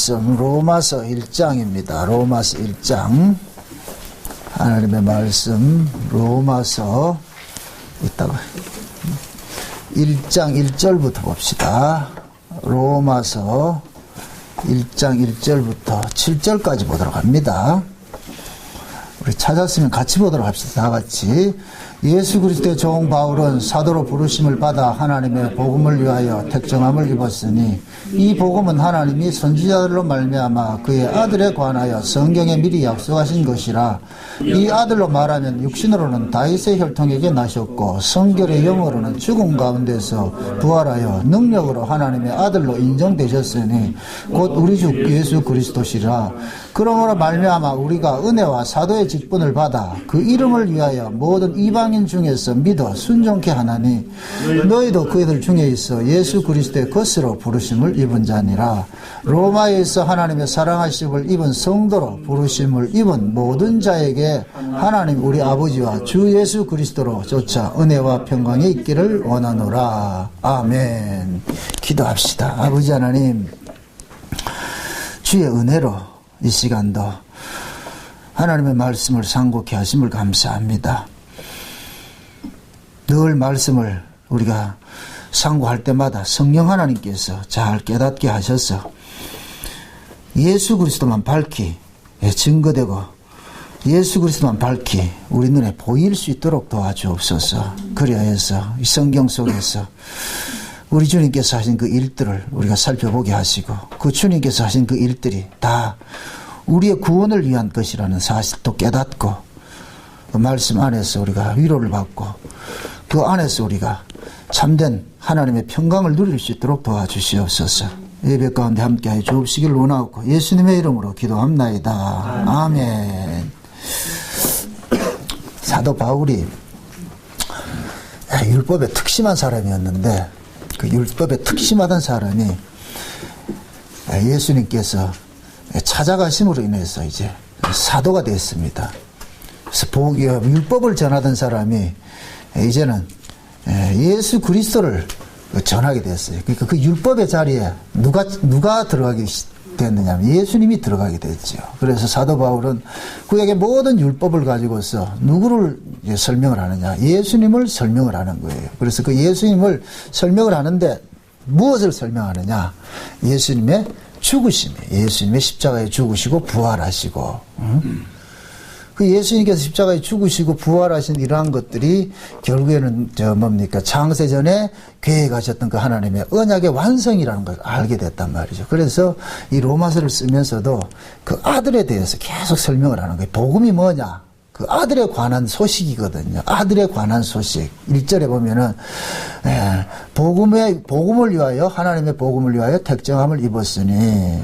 말씀 로마서 1장입니다. 로마서 1장 하나님의 말씀 로마서 이따가 1장 1절부터 봅시다. 로마서 1장 1절부터 7절까지 보도록 합니다. 우리 찾았으면 같이 보도록 합시다. 다 같이. 예수 그리스도의 종 바울은 사도로 부르심을 받아 하나님의 복음을 위하여 택정함을 입었으니 이 복음은 하나님이 선지자들로 말미암아 그의 아들에 관하여 성경에 미리 약속하신 것이라. 이 아들로 말하면 육신으로는 다윗의 혈통에게 나셨고 성결의 영으로는 죽음 가운데서 부활하여 능력으로 하나님의 아들로 인정되셨으니 곧 우리 주 예수 그리스도시라. 그러므로 말미암아 우리가 은혜와 사도의 직분을 받아 그 이름을 위하여 모든 이방인 중에서 믿어 순종케 하나니 너희도 그들 중에 있어 예수 그리스도의 것으로 부르심을 입은 자니라. 로마에 있어 하나님의 사랑하심을 입은 성도로 부르심을 입은 모든 자에게 하나님 우리 아버지와 주 예수 그리스도로 조차 은혜와 평강이 있기를 원하노라. 아멘. 기도합시다. 아버지 하나님, 주의 은혜로 이 시간도 하나님의 말씀을 상고케 하심을 감사합니다. 늘 말씀을 우리가 상고할 때마다 성령 하나님께서 잘 깨닫게 하셔서 예수 그리스도만 밝히 증거되고 예수 그리스도만 밝히 우리 눈에 보일 수 있도록 도와주옵소서. 그리하여서 이 성경 속에서 우리 주님께서 하신 그 일들을 우리가 살펴보게 하시고 그 주님께서 하신 그 일들이 다 우리의 구원을 위한 것이라는 사실도 깨닫고 그 말씀 안에서 우리가 위로를 받고 그 안에서 우리가 참된 하나님의 평강을 누릴 수 있도록 도와주시옵소서. 예배 가운데 함께하여 주옵시길 원하옵고 예수님의 이름으로 기도합나이다. 아멘. 사도 바울이 율법에 특심한 사람이었는데 그 율법에 특심하던 사람이 예수님께서 찾아가심으로 인해서 이제 사도가 됐습니다. 그래서 율법을 전하던 사람이 이제는 예수 그리스도를 전하게 됐어요. 그러니까 그 율법의 자리에 누가 들어가게 됐느냐면 예수님이 들어가게 됐죠. 그래서 사도 바울은 그에게 모든 율법을 가지고서 누구를 설명을 하느냐? 예수님을 설명을 하는 거예요. 그래서 그 예수님을 설명을 하는데 무엇을 설명하느냐? 예수님의 죽으심이에요. 예수님의 십자가에 죽으시고 부활하시고 그 예수님께서 십자가에 죽으시고 부활하신 이러한 것들이 결국에는 창세전에 계획하셨던 그 하나님의 언약의 완성이라는 걸 알게 됐단 말이죠. 그래서 이 로마서를 쓰면서도 그 아들에 대해서 계속 설명을 하는 거예요. 복음이 뭐냐? 그 아들에 관한 소식이거든요. 아들에 관한 소식. 1절에 보면은 복음을 위하여 하나님의 복음을 위하여 택정함을 입었으니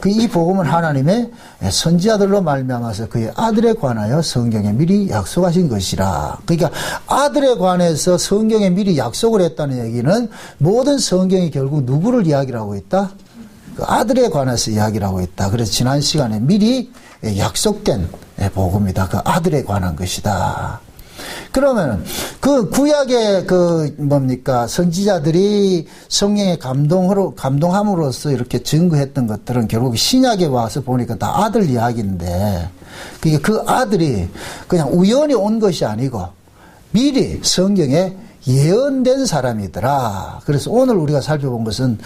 이 복음은 하나님의 선지자들로 말미암아서 그의 아들에 관하여 성경에 미리 약속하신 것이라. 그러니까 아들에 관해서 성경에 미리 약속을 했다는 얘기는 모든 성경이 결국 누구를 이야기를 하고 있다? 그 아들에 관해서 이야기를 하고 있다. 그래서 지난 시간에 미리 약속된 복음이다. 그 아들에 관한 것이다. 그러면 그 구약의 선지자들이 성령의 감동함으로써 이렇게 증거했던 것들은 결국 신약에 와서 보니까 다 아들 이야기인데 그 아들이 그냥 우연히 온 것이 아니고 미리 성경에 예언된 사람이더라. 그래서 오늘 우리가 살펴본 것은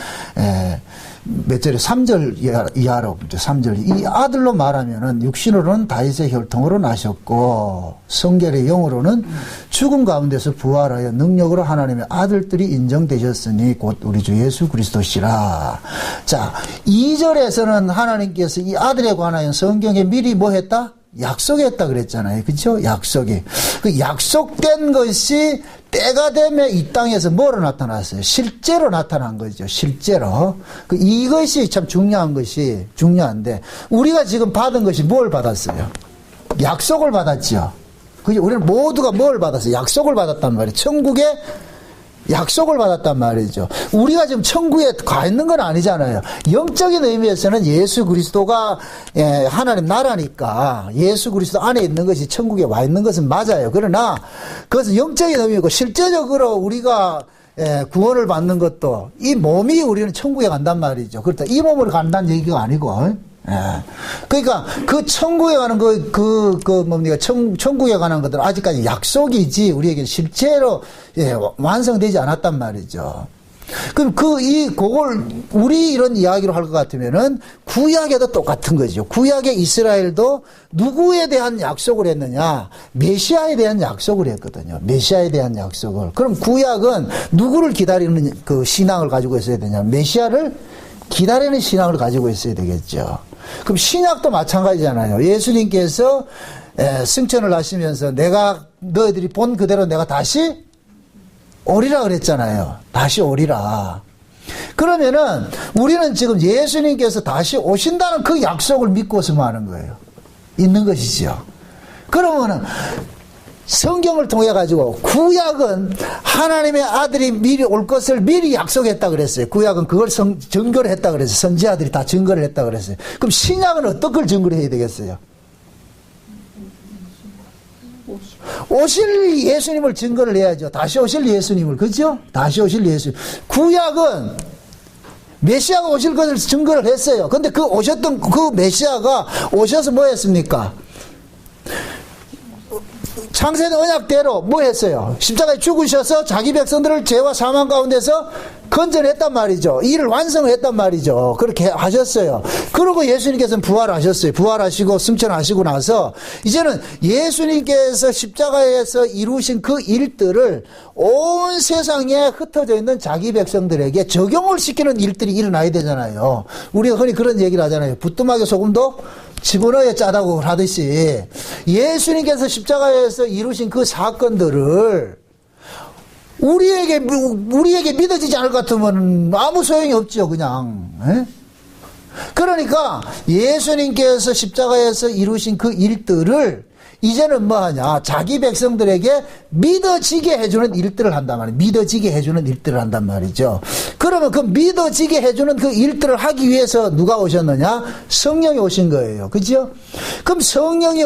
몇 절에 3절 이하로 보죠. 3절. 이 아들로 말하면은 육신으로는 다윗의 혈통으로 나셨고 성결의 영으로는 죽음 가운데서 부활하여 능력으로 하나님의 아들들이 인정되셨으니 곧 우리 주 예수 그리스도시라. 자, 2절에서는 하나님께서 이 아들에 관하여 성경에 미리 뭐 했다? 약속했다 그랬잖아요. 그렇죠? 약속이. 그 약속된 것이 때가 되면 이 땅에서 뭐로 나타났어요? 실제로 나타난 거죠. 실제로. 이것이 참 중요한데 우리가 지금 받은 것이 뭘 받았어요? 약속을 받았죠. 그죠? 우리는 모두가 뭘 받았어요? 약속을 받았단 말이에요. 천국에 약속을 받았단 말이죠. 우리가 지금 천국에 가 있는 건 아니잖아요. 영적인 의미에서는 예수 그리스도가 하나님 나라니까 예수 그리스도 안에 있는 것이 천국에 와 있는 것은 맞아요. 그러나 그것은 영적인 의미고 실제적으로 우리가 구원을 받는 것도 이 몸이 우리는 천국에 간단 말이죠. 그렇다. 이 몸으로 간다는 얘기가 아니고. 그러니까 그 천국에 가는 뭡니까? 천국에 가는 것들은 아직까지 약속이지 우리에게 실제로 완성되지 않았단 말이죠. 그럼 그걸 우리 이런 이야기로 할 것 같으면은 구약에도 똑같은 거죠. 구약의 이스라엘도 누구에 대한 약속을 했느냐? 메시아에 대한 약속을 했거든요. 메시아에 대한 약속을. 그럼 구약은 누구를 기다리는 그 신앙을 가지고 있어야 되냐? 메시아를 기다리는 신앙을 가지고 있어야 되겠죠. 그럼 신약도 마찬가지잖아요. 예수님께서 승천을 하시면서 내가 너희들이 본 그대로 내가 다시 오리라 그랬잖아요. 다시 오리라. 그러면은 우리는 지금 예수님께서 다시 오신다는 그 약속을 믿고서만 하는 거예요. 있는 것이죠. 그러면은 성경을 통해 가지고 구약은 하나님의 아들이 미리 올 것을 미리 약속했다 그랬어요. 구약은 그걸 증거를 했다 그랬어요. 선지자들이 다 증거를 했다 그랬어요. 그럼 신약은 어떤 걸 증거를 해야 되겠어요? 오실 예수님을 증거를 해야죠. 다시 오실 예수님을. 그죠? 다시 오실 예수님. 구약은 메시아가 오실 것을 증거를 했어요. 근데 그 오셨던 그 메시아가 오셔서 뭐 했습니까? 창세기 언약대로 뭐 했어요? 십자가에 죽으셔서 자기 백성들을 죄와 사망 가운데서 건져냈단 말이죠. 일을 완성했단 말이죠. 그렇게 하셨어요. 그리고 예수님께서는 부활하셨어요. 부활하시고 승천하시고 나서 이제는 예수님께서 십자가에서 이루신 그 일들을 온 세상에 흩어져 있는 자기 백성들에게 적용을 시키는 일들이 일어나야 되잖아요. 우리가 흔히 그런 얘기를 하잖아요. 부뚜막에 소금도 집어넣어야 짜다고 하듯이 예수님께서 십자가에서 이루신 그 사건들을 우리에게 믿어지지 않을 것 같으면 아무 소용이 없죠, 그냥. 그러니까 예수님께서 십자가에서 이루신 그 일들을 이제는 뭐 하냐? 자기 백성들에게 믿어지게 해주는 일들을 한단 말이에요. 믿어지게 해주는 일들을 한단 말이죠. 그러면 그 믿어지게 해주는 그 일들을 하기 위해서 누가 오셨느냐? 성령이 오신 거예요. 그죠? 그럼 성령이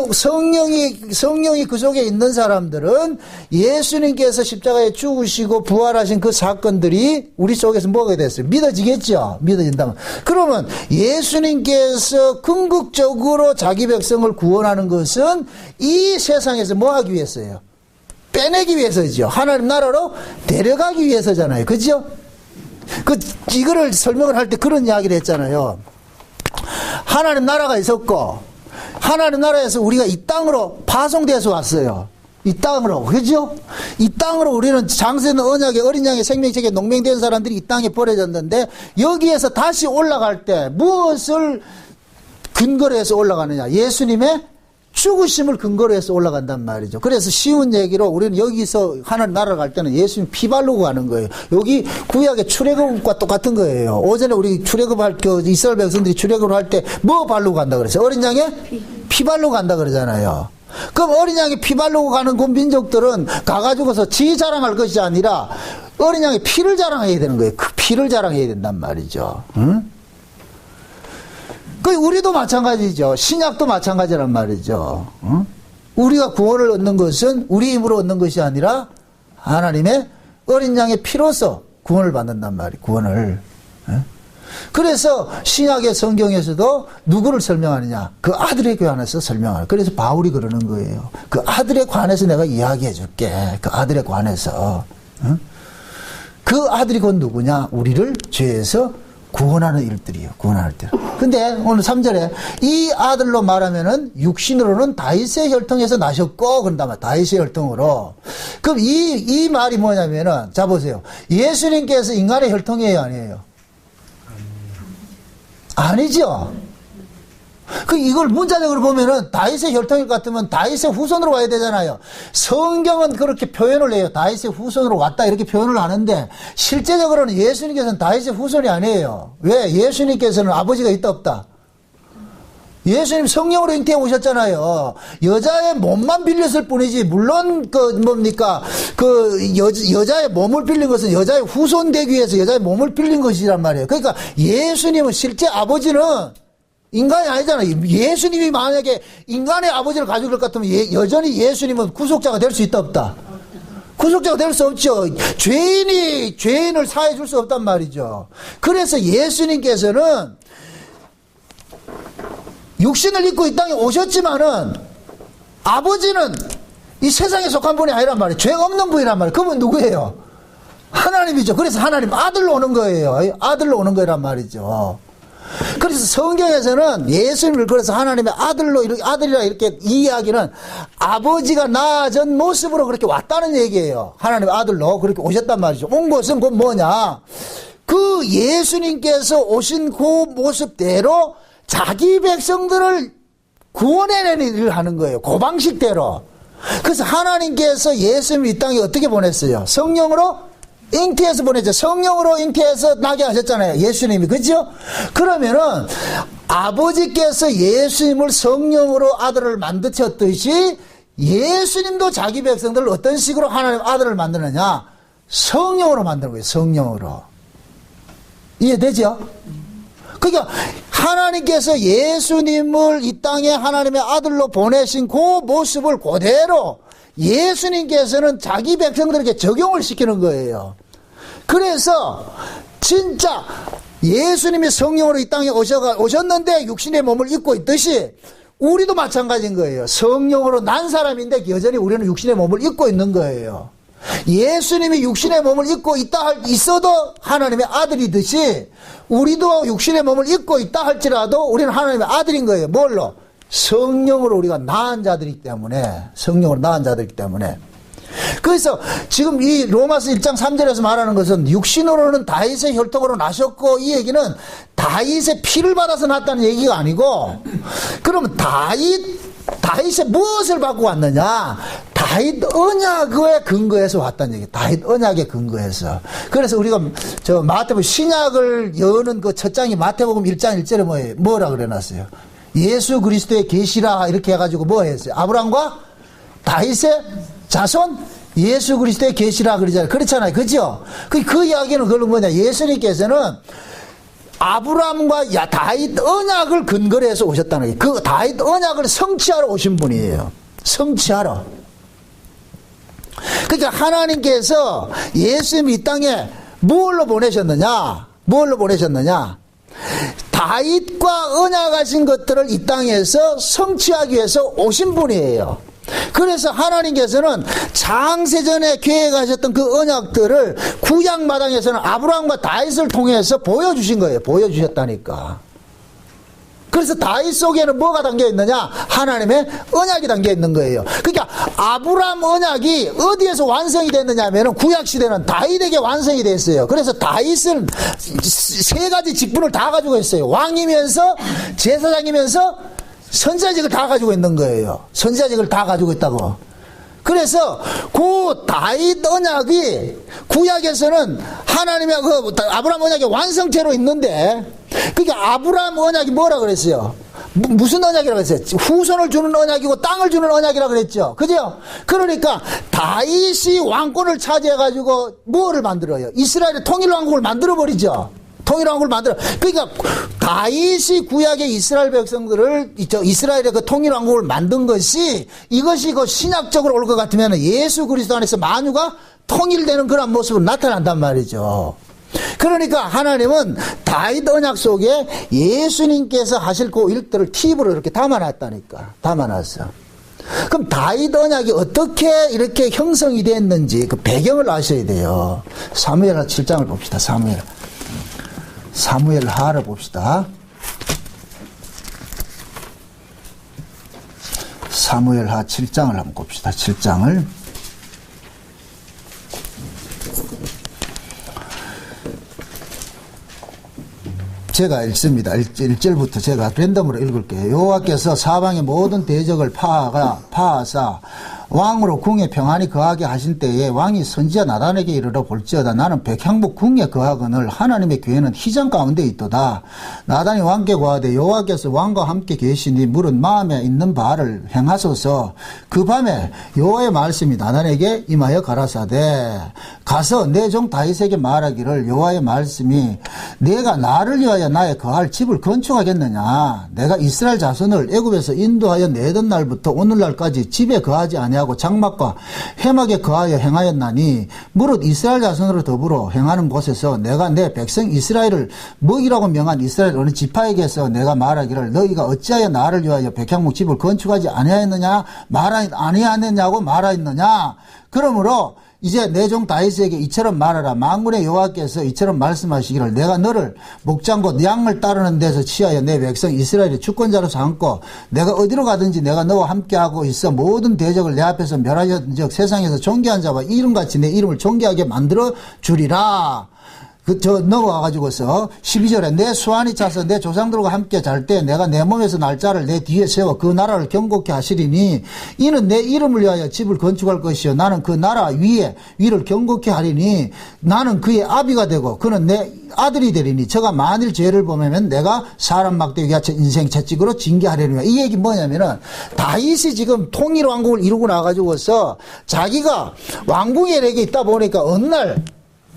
그 속에 있는 사람들은 예수님께서 십자가에 죽으시고 부활하신 그 사건들이 우리 속에서 뭐가 됐어요? 믿어지겠죠? 믿어진다면. 그러면 예수님께서 궁극적으로 자기 백성을 구원하는 것은 이 세상에서 뭐 하기 위해서예요? 빼내기 위해서죠. 하나님 나라로 데려가기 위해서잖아요. 그죠? 이거를 설명을 할 때 그런 이야기를 했잖아요. 하나님 나라가 있었고, 하나님 나라에서 우리가 이 땅으로 파송돼서 왔어요. 이 땅으로. 그죠? 이 땅으로 우리는 장세는 언약의 어린 양의 생명책에 농맹된 사람들이 이 땅에 버려졌는데, 여기에서 다시 올라갈 때 무엇을 근거로 해서 올라가느냐? 예수님의 죽으심을 근거로 해서 올라간단 말이죠. 그래서 쉬운 얘기로 우리는 여기서 하나님 나라를 갈 때는 예수님 피 바르고 가는 거예요. 여기 구약의 출애굽과 똑같은 거예요. 오전에 우리 출애굽할 이스라엘 백성들이 출애굽을 할 때 뭐 바르고 간다 그랬어요? 어린 양의 피 바르고 간다 그러잖아요. 그럼 어린 양의 피 바르고 가는 그 민족들은 가가지고서 지 자랑할 것이 아니라 어린 양의 피를 자랑해야 되는 거예요. 그 피를 자랑해야 된단 말이죠. 응? 우리도 마찬가지죠. 신약도 마찬가지란 말이죠. 우리가 구원을 얻는 것은 우리 힘으로 얻는 것이 아니라 하나님의 어린 양의 피로서 구원을 받는단 말이에요. 구원을. 그래서 신약의 성경에서도 누구를 설명하느냐? 그 아들에 관해서 설명하는. 그래서 바울이 그러는 거예요. 그 아들에 관해서 내가 이야기해 줄게. 그 아들에 관해서. 그 아들이 곧 누구냐? 우리를 죄에서 구원하는 일들이에요. 구원하는 일들. 근데 오늘 3절에 이 아들로 말하면은 육신으로는 다윗의 혈통에서 나셨고 그런단 말이에요. 다윗의 혈통으로. 그럼 이 말이 뭐냐면은 자 보세요. 예수님께서 인간의 혈통이에요, 아니에요? 아니죠. 이걸 문자적으로 보면은 다윗의 혈통일 것 같으면 다윗의 후손으로 와야 되잖아요. 성경은 그렇게 표현을 해요. 다윗의 후손으로 왔다 이렇게 표현을 하는데 실제적으로는 예수님께서는 다윗의 후손이 아니에요. 왜? 예수님께서는 아버지가 있다 없다? 예수님 성령으로 잉태해 오셨잖아요. 여자의 몸만 빌렸을 뿐이지 물론 여자의 몸을 빌린 것은 여자의 후손 되기 위해서 여자의 몸을 빌린 것이란 말이에요. 그러니까 예수님은 실제 아버지는 인간이 아니잖아요. 예수님이 만약에 인간의 아버지를 가지고 올 것 같으면 여전히 예수님은 구속자가 될 수 있다 없다? 구속자가 될 수 없죠. 죄인이 죄인을 사해 줄 수 없단 말이죠. 그래서 예수님께서는 육신을 입고 이 땅에 오셨지만은 아버지는 이 세상에 속한 분이 아니란 말이에요. 죄 없는 분이란 말이에요. 그분 누구예요? 하나님이죠. 그래서 하나님 아들로 오는 거예요. 아들로 오는 거란 말이죠. 그래서 성경에서는 예수님을 그래서 하나님의 아들로 아들이라 이렇게 이야기는 아버지가 나아진 모습으로 그렇게 왔다는 얘기예요. 하나님의 아들로 그렇게 오셨단 말이죠. 온 것은 그 뭐냐? 그 예수님께서 오신 그 모습대로 자기 백성들을 구원해내는 일을 하는 거예요. 그 방식대로. 그래서 하나님께서 예수님을 이 땅에 어떻게 보냈어요? 성령으로 잉태해서 보냈죠. 성령으로 잉태해서 나게 하셨잖아요. 예수님이. 그죠? 그러면은 아버지께서 예수님을 성령으로 아들을 만드셨듯이 예수님도 자기 백성들을 어떤 식으로 하나님 아들을 만드느냐? 성령으로 만드는 거예요. 성령으로. 이해되죠? 그러니까 하나님께서 예수님을 이 땅에 하나님의 아들로 보내신 그 모습을 그대로 예수님께서는 자기 백성들에게 적용을 시키는 거예요. 그래서 진짜 예수님이 성령으로 이 땅에 오셨는데 육신의 몸을 입고 있듯이 우리도 마찬가지인 거예요. 성령으로 난 사람인데 여전히 우리는 육신의 몸을 입고 있는 거예요. 예수님이 육신의 몸을 입고 있어도 하나님의 아들이듯이 우리도 육신의 몸을 입고 있다 할지라도 우리는 하나님의 아들인 거예요. 뭘로? 성령으로 우리가 낳은 자들이기 때문에, 성령으로 낳은 자들이기 때문에. 그래서 지금 이 로마서 1장 3절에서 말하는 것은 육신으로는 다윗의 혈통으로 나셨고, 이 얘기는 다윗의 피를 받아서 났다는 얘기가 아니고, 그러면 다윗의 무엇을 받고 왔느냐? 다윗 언약의 근거에서 왔다는 얘기. 다윗 언약의 근거에서. 그래서 우리가 저 마태복음 신약을 여는 그 첫 장이 마태복음 1장 1절에 뭐라 그래놨어요? 예수 그리스도의 계시라 이렇게 해가지고 뭐 했어요? 아브라함과 다윗의 자손 예수 그리스도의 계시라 그러잖아요. 그렇잖아요. 그죠? 그 이야기는 그건 뭐냐? 예수님께서는 아브라함과 다윗 언약을 근거로 해서 오셨다는 거예요. 그 다윗 언약을 성취하러 오신 분이에요. 성취하러. 그러니까 하나님께서 예수님 이 땅에 뭘로 보내셨느냐? 뭘로 보내셨느냐? 다윗과 언약하신 것들을 이 땅에서 성취하기 위해서 오신 분이에요. 그래서 하나님께서는 창세전에 계획하셨던 그 언약들을 구약 마당에서는 아브라함과 다윗을 통해서 보여주신 거예요. 보여주셨다니까. 그래서 다윗 속에는 뭐가 담겨 있느냐? 하나님의 언약이 담겨 있는 거예요. 그러니까 아브라함 언약이 어디에서 완성이 됐느냐 하면 구약 시대는 다윗에게 완성이 됐어요. 그래서 다윗은 세 가지 직분을 다 가지고 있어요. 왕이면서 제사장이면서 선지자직을 다 가지고 있는 거예요. 선지자직을 다 가지고 있다고. 그래서 그 다윗 언약이 구약에서는 하나님의 그 아브라함 언약의 완성체로 있는데, 그러니까 아브라함 언약이 뭐라 그랬어요? 무슨 언약이라고 했어요? 후손을 주는 언약이고 땅을 주는 언약이라고 그랬죠. 그죠? 그러니까 다윗이 왕권을 차지해가지고 뭐를 만들어요? 이스라엘의 통일왕국을 만들어버리죠. 통일왕국을 만들어. 그러니까 다윗이 구약의 이스라엘 백성들을 이스라엘의 그 통일왕국을 만든 것이 이것이 그 신약적으로 올 것 같으면 예수 그리스도 안에서 만유가 통일되는 그런 모습으로 나타난단 말이죠. 그러니까 하나님은 다윗 언약 속에 예수님께서 하실 그 일들을 팁으로 이렇게 담아놨다니까. 담아놨어. 그럼 다윗 언약이 어떻게 이렇게 형성이 됐는지 그 배경을 아셔야 돼요. 사무엘하 7장을 봅시다. 사무엘하를 봅시다. 사무엘하 7장을 한번 봅시다. 7장을. 제가 읽습니다. 1절부터 제가 랜덤으로 읽을게요. 여호와께서 사방의 모든 대적을 파하사 왕으로 궁에 평안히 거하게 하신 때에 왕이 선지자 나단에게 이르러 볼지어다. 나는 백향목 궁에 거하거늘 하나님의 교회는 휘장 가운데 있도다. 나단이 왕께 고하되 여호와께서 왕과 함께 계시니 물은 마음에 있는 바를 행하소서. 그 밤에 여호와의 말씀이 나단에게 임하여 가라사대 가서 내 종 다윗에게 말하기를 여호와의 말씀이 내가 나를 위하여 나의 거할 집을 건축하겠느냐. 내가 이스라엘 자손을 애굽에서 인도하여 내던 날부터 오늘날까지 집에 거하지 아니하고 대하고 장막과 회막에 거하여 행하였나니 무릇 이스라엘 자손으로 더불어 행하는 곳에서 내가 내 백성 이스라엘을 먹이라고 명한 이스라엘 어느 지파에게서 내가 말하기를 너희가 어찌하여 나를 위하여 백향목 집을 건축하지 아니하였느냐 아니하였느냐고 말하였느냐. 그러므로 이제 내 종 다윗에게 이처럼 말하라. 만군의 여호와께서 이처럼 말씀하시기를 내가 너를 목장 곧 양을 따르는 데서 취하여 내 백성 이스라엘의 주권자로 삼고 내가 어디로 가든지 내가 너와 함께하고 있어 모든 대적을 내 앞에서 멸하여적 세상에서 존귀한 자와 이름같이 내 이름을 존귀하게 만들어 주리라. 넘어가가지고서 12절에 내 수완이 차서 내 조상들과 함께 잘 때 내가 내 몸에서 날짜를 내 뒤에 세워 그 나라를 경고케 하시리니 이는 내 이름을 위하여 집을 건축할 것이요 나는 그 나라 위를 경고케 하리니 나는 그의 아비가 되고 그는 내 아들이 되리니 저가 만일 죄를 범하면 내가 사람 막대기와 인생 채찍으로 징계하려니와. 이 얘기 뭐냐면은 다윗이 지금 통일 왕국을 이루고 나가지고서 자기가 왕궁에 이렇게 있다 보니까 어느 날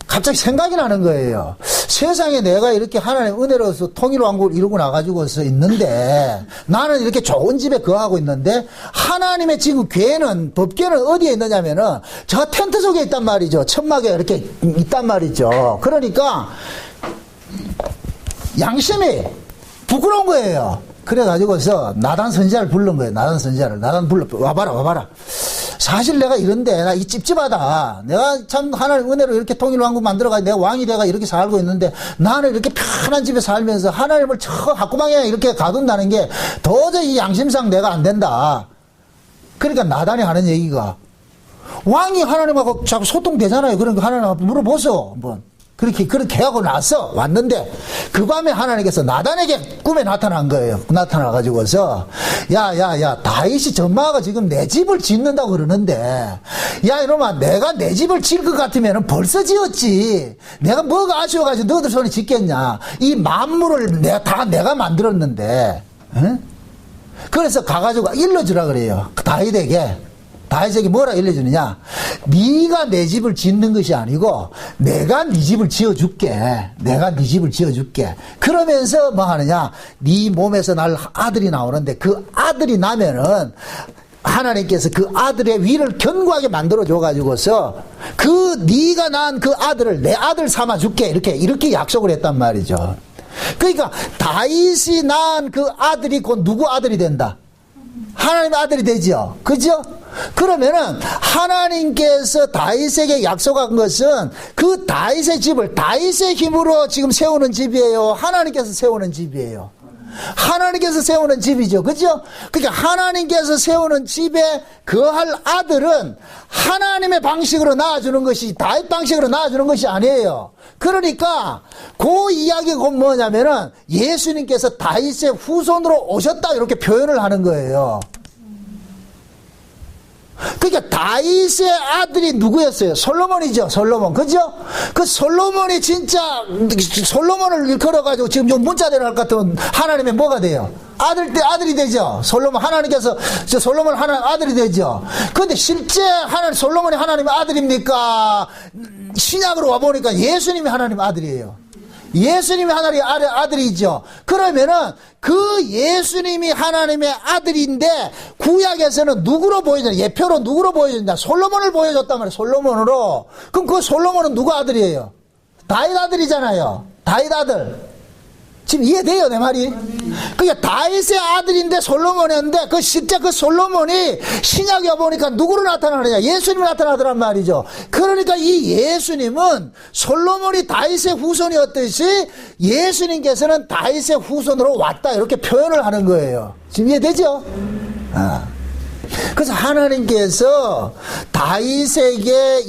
갑자기 생각이 나는 거예요. 세상에 내가 이렇게 하나님의 은혜로서 통일왕국을 이루고 나가지고서 있는데 나는 이렇게 좋은 집에 거하고 있는데 하나님의 지금 궤는 법궤는 어디에 있느냐면은 저 텐트 속에 있단 말이죠. 천막에 이렇게 있단 말이죠. 그러니까 양심이 부끄러운 거예요. 그래가지고서 나단 선지자를 부른 거예요. 나단 불러 와봐라. 사실 내가 이런데 나 이 찝찝하다. 내가 참 하나님 은혜로 이렇게 통일왕국 만들어가지고 내가 왕이 돼가 이렇게 살고 있는데 나는 이렇게 편한 집에 살면서 하나님을 저 학구방에 이렇게 가둔다는 게 도저히 양심상 내가 안 된다. 그러니까 나단이 하는 얘기가 왕이 하나님하고 자꾸 소통되잖아요. 그러니까 하나님하고 물어보소 한번. 그렇게 하고 왔는데, 그 밤에 하나님께서 나단에게 꿈에 나타난 거예요. 나타나가지고서, 다윗이 전마가 지금 내 집을 짓는다고 그러는데, 야, 이놈아, 내가 내 집을 지을 것 같으면 벌써 지었지. 내가 뭐가 아쉬워가지고 너희들 손에 짓겠냐. 이 만물을 내가 만들었는데, 응? 그래서 가가지고 일러주라 그래요. 다윗에게 뭐라 일러주느냐. 네가 내 집을 짓는 것이 아니고 내가 네 집을 지어줄게. 그러면서 뭐 하느냐. 네 몸에서 날 아들이 나오는데 그 아들이 나면은 하나님께서 그 아들의 위를 견고하게 만들어줘 가지고서 네가 낳은 그 아들을 내 아들 삼아줄게. 이렇게 약속을 했단 말이죠. 그러니까 다윗이 낳은 그 아들이 곧 누구 아들이 된다? 하나님의 아들이 되죠. 그죠? 그러면은 하나님께서 다윗에게 약속한 것은 그 다윗의 집을 다윗의 힘으로 지금 세우는 집이에요. 하나님께서 세우는 집이에요. 하나님께서 세우는 집이죠. 그죠? 그러니까 하나님께서 세우는 집에 거할 아들은 하나님의 방식으로 낳아주는 것이 다윗 방식으로 낳아주는 것이 아니에요. 그러니까 그 이야기가 곧 뭐냐면은 예수님께서 다윗의 후손으로 오셨다 이렇게 표현을 하는 거예요. 그러니까 다윗의 아들이 누구였어요? 솔로몬이죠. 솔로몬. 그죠? 그 솔로몬이 진짜 솔로몬을 일컬어가지고 지금 좀 문자대로 할 것 같으면 하나님의 뭐가 돼요? 아들이 되죠. 솔로몬 하나님께서 솔로몬 하나님 아들이 되죠. 그런데 실제 솔로몬이 하나님의 아들입니까? 신약으로 와보니까 예수님이 하나님의 아들이에요. 예수님이 하나님의 아들이죠. 그러면은 그 예수님이 하나님의 아들인데 구약에서는 누구로 보여주냐? 예표로 누구로 보여준다? 솔로몬을 보여줬단 말이에요. 솔로몬으로. 그럼 그 솔로몬은 누구 아들이에요? 다윗 아들이잖아요. 다윗 아들. 지금 이해돼요, 내 말이? 그러니까 다윗의 아들인데 솔로몬이었는데 실제 그 솔로몬이 신약에 보니까 누구로 나타나느냐? 예수님이 나타나더란 말이죠. 그러니까 이 예수님은 솔로몬이 다윗의 후손이었듯이 예수님께서는 다윗의 후손으로 왔다 이렇게 표현을 하는 거예요. 지금 이해되죠? 그래서 하나님께서 다윗에게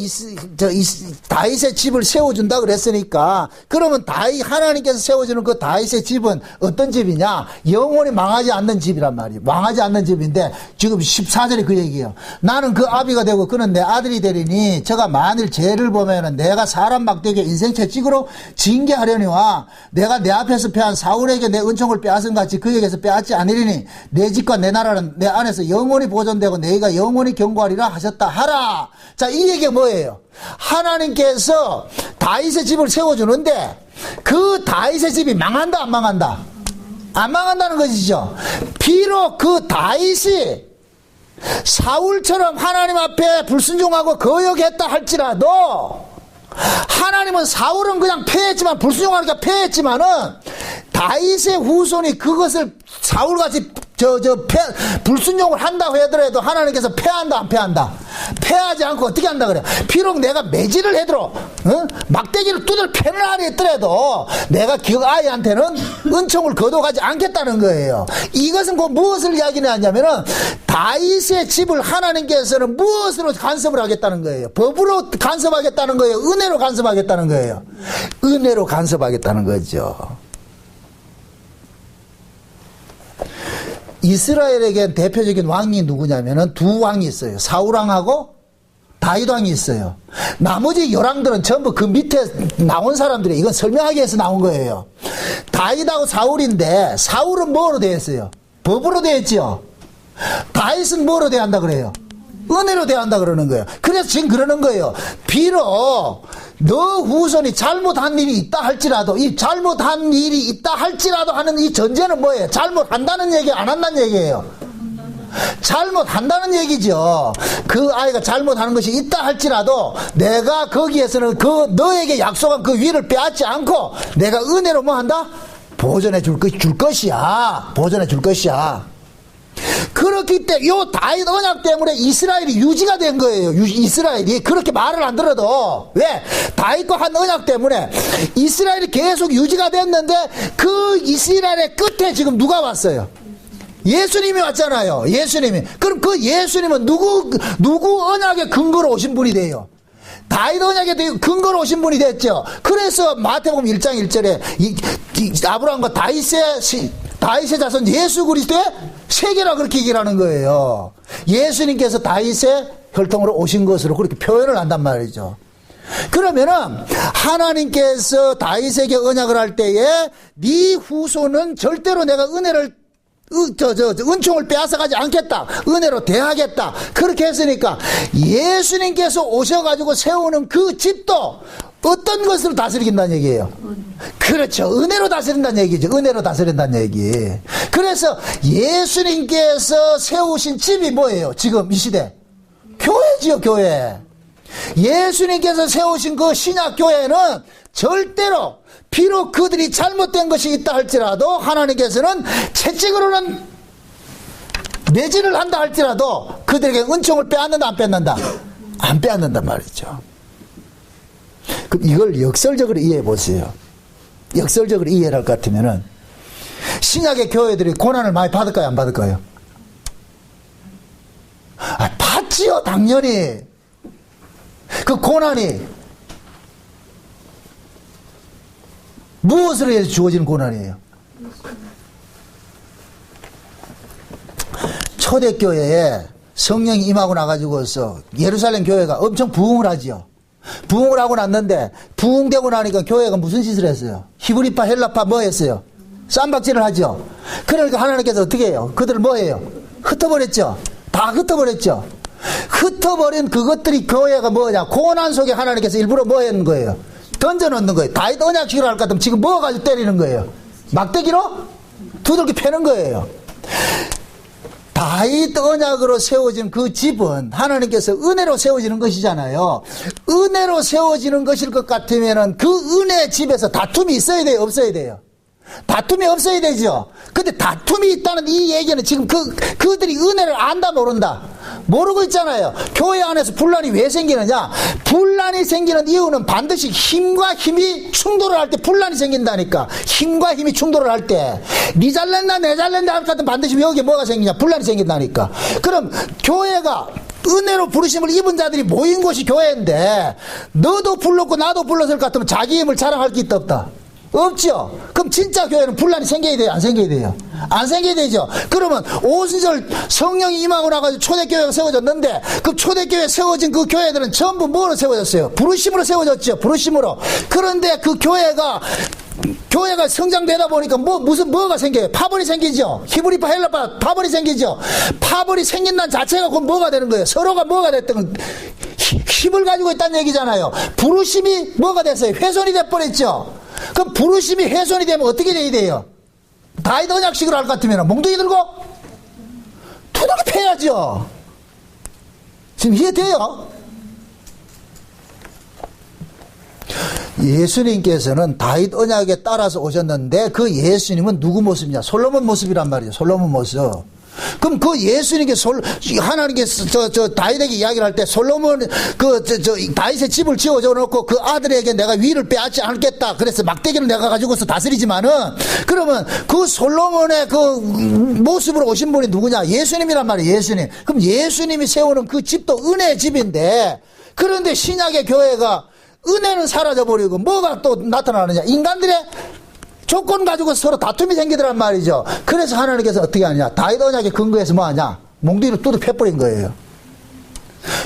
다윗의 집을 세워준다 그랬으니까 그러면 하나님께서 세워주는 그 다윗의 집은 어떤 집이냐? 영원히 망하지 않는 집이란 말이에요. 망하지 않는 집인데 지금 14절에 그 얘기예요. 나는 그 아비가 되고 그는 내 아들이 되리니 저가 만일 죄를 보면은 내가 사람 막대기에 인생 채찍으로 징계하려니와 내가 내 앞에서 패한 사울에게 내 은총을 빼앗은 같이 그에게서 빼앗지 않으리니 내 집과 내 나라는 내 안에서 영원히 보존되고 너희가 영원히 경고하리라 하셨다 하라. 자, 이 얘기가 뭐예요? 하나님께서 다윗의 집을 세워주는데 그 다윗의 집이 망한다 안 망한다? 안 망한다는 것이죠. 비록 그 다윗이 사울처럼 하나님 앞에 불순종하고 거역했다 할지라도 하나님은 사울은 그냥 패했지만 불순종하니까 패했지만은 다윗의 후손이 그것을 사울같이 불순종을 한다고 하더라도 하나님께서 패한다 안 패한다? 패하지 않고 어떻게 한다 그래? 비록 내가 매질을 해도 막대기를 두들 패는 안에 했더라도 내가 그 아이한테는 은총을 거둬가지 않겠다는 거예요. 이것은 그 무엇을 이야기하냐면은 다윗의 집을 하나님께서는 무엇으로 간섭을 하겠다는 거예요? 법으로 간섭하겠다는 거예요? 은혜로 간섭하겠다는 거예요? 은혜로 간섭하겠다는 거죠. 이스라엘에겐 대표적인 왕이 누구냐면은 두 왕이 있어요. 사울왕하고 다윗왕이 있어요. 나머지 열왕들은 전부 그 밑에 나온 사람들이 이건 설명하기 위해서 나온 거예요. 다윗하고 사울인데 사울은 뭐로 되었어요? 법으로 되었죠. 다윗은 뭐로 대한다 그래요? 은혜로 대한다 그러는 거예요. 그래서 지금 그러는 거예요. 비록 너 후손이 잘못한 일이 있다 할지라도 이 잘못한 일이 있다 할지라도 하는 이 전제는 뭐예요? 잘못한다는 얘기 안 한다는 얘기예요. 잘못한다는 얘기죠. 그 아이가 잘못하는 것이 있다 할지라도 내가 거기에서는 그 너에게 약속한 그 위를 빼앗지 않고 내가 은혜로 뭐 한다? 보존해 줄 것이야. 보존해 줄 것이야. 그렇기 때문에 요 다윗 언약 때문에 이스라엘이 유지가 된 거예요. 이스라엘이 그렇게 말을 안 들어도 왜? 다윗과 한 언약 때문에 이스라엘이 계속 유지가 됐는데 그 이스라엘의 끝에 지금 누가 왔어요? 예수님이 왔잖아요. 예수님이. 그럼 그 예수님은 누구 언약의 근거로 오신 분이 돼요? 다윗 언약의 근거로 오신 분이 됐죠. 그래서 마태복음 1장 1절에 아브라함과 다윗의 자손 예수 그리스도의 세계라 그렇게 얘기를 하는 거예요. 예수님께서 다윗의 혈통으로 오신 것으로 그렇게 표현을 한단 말이죠. 그러면은 하나님께서 다윗에게 언약을 할 때에 네 후손은 절대로 내가 은혜를 은총을 빼앗아가지 않겠다. 은혜로 대하겠다. 그렇게 했으니까 예수님께서 오셔가지고 세우는 그 집도 어떤 것으로 다스리긴다는 얘기예요? 그렇죠. 은혜로 다스린다는 얘기죠. 은혜로 다스린다는 얘기. 그래서 예수님께서 세우신 집이 뭐예요? 지금 이 시대. 교회지요, 교회. 예수님께서 세우신 그 신약교회는 절대로 비록 그들이 잘못된 것이 있다 할지라도 하나님께서는 채찍으로는 매질을 한다 할지라도 그들에게 은총을 빼앗는다 안 빼앗는다? 안 빼앗는단 말이죠. 그럼 이걸 역설적으로 이해해 보세요. 역설적으로 이해할 것 같으면은 신약의 교회들이 고난을 많이 받을까요? 안 받을까요? 받지요, 당연히. 그 고난이 무엇으로 해서 주어지는 고난이에요? 초대교회에 성령이 임하고 나가지고서 예루살렘 교회가 엄청 부흥을 하지요. 부흥을 하고 났는데 부흥되고 나니까 교회가 무슨 짓을 했어요? 히브리파 헬라파 뭐 했어요? 쌈박질을 하죠. 그러니까 하나님께서 어떻게 해요? 그들을 뭐 해요? 흩어버렸죠. 다 흩어버렸죠. 흩어버린 그것들이 교회가 뭐냐? 고난 속에 하나님께서 일부러 뭐 했는 거예요? 던져놓는 거예요. 다윗 언약식으로 할 것 같으면 지금 뭐 가지고 때리는 거예요? 막대기로? 두들겨 패는 거예요. 다윗 언약으로 세워진 그 집은 하나님께서 은혜로 세워지는 것이잖아요. 은혜로 세워지는 것일 것 같으면은 그 은혜 집에서 다툼이 있어야 돼요? 없어야 돼요? 다툼이 없어야 되죠. 근데 다툼이 있다는 이 얘기는 지금 그들이 은혜를 안다 모른다? 모르고 있잖아요. 교회 안에서 분란이 왜 생기느냐? 분란이 생기는 이유는 반드시 힘과 힘이 충돌을 할 때 분란이 생긴다니까. 힘과 힘이 충돌을 할 때 니 잘낸다 내 잘낸다 할 것 같으면 반드시 여기에 뭐가 생기냐? 분란이 생긴다니까. 그럼 교회가 은혜로 부르심을 입은 자들이 모인 곳이 교회인데 너도 불렀고 나도 불렀을 것 같으면 자기 힘을 자랑할 게 있다 없다? 없죠. 그럼 진짜 교회는 분란이 생겨야 돼요? 안 생겨야 돼요? 안 생겨야 되죠. 그러면 오순절 성령이 임하고 나가지고 초대교회가 세워졌는데 그 초대교회에 세워진 그 교회들은 전부 뭐로 세워졌어요? 부르심으로 세워졌죠. 부르심으로. 그런데 그 교회가 성장되다 보니까 뭐가 생겨요? 파벌이 생기죠. 히브리파 헬라파 파벌이 생기죠. 파벌이 생긴다는 자체가 그건 뭐가 되는 거예요? 서로가 뭐가 됐든 힘을 가지고 있다는 얘기잖아요. 부르심이 뭐가 됐어요? 훼손이 돼버렸죠. 그럼 부르심이 훼손이 되면 어떻게 돼야 돼요? 다윗 언약식으로 할 것 같으면 몽둥이 들고 두들겨 패야죠. 지금 이해돼요? 예수님께서는 다윗 언약에 따라서 오셨는데 그 예수님은 누구 모습이냐? 솔로몬 모습이란 말이에요. 솔로몬 모습. 그럼 그 예수님께 하나님께서 다윗에게 이야기를 할 때 솔로몬 다윗의 집을 지어줘 놓고 그 아들에게 내가 위를 빼앗지 않겠다. 그래서 막대기를 내가 가지고서 다스리지만은 그러면 그 솔로몬의 그 모습으로 오신 분이 누구냐? 예수님이란 말이에요. 예수님. 그럼 예수님이 세우는 그 집도 은혜의 집인데 그런데 신약의 교회가 은혜는 사라져버리고 뭐가 또 나타나느냐? 인간들의 조건 가지고 서로 다툼이 생기더란 말이죠. 그래서 하나님께서 어떻게 하느냐? 다윗 언약의 근거에서 뭐 하냐? 몽둥이를 뚜둑 패버린 거예요.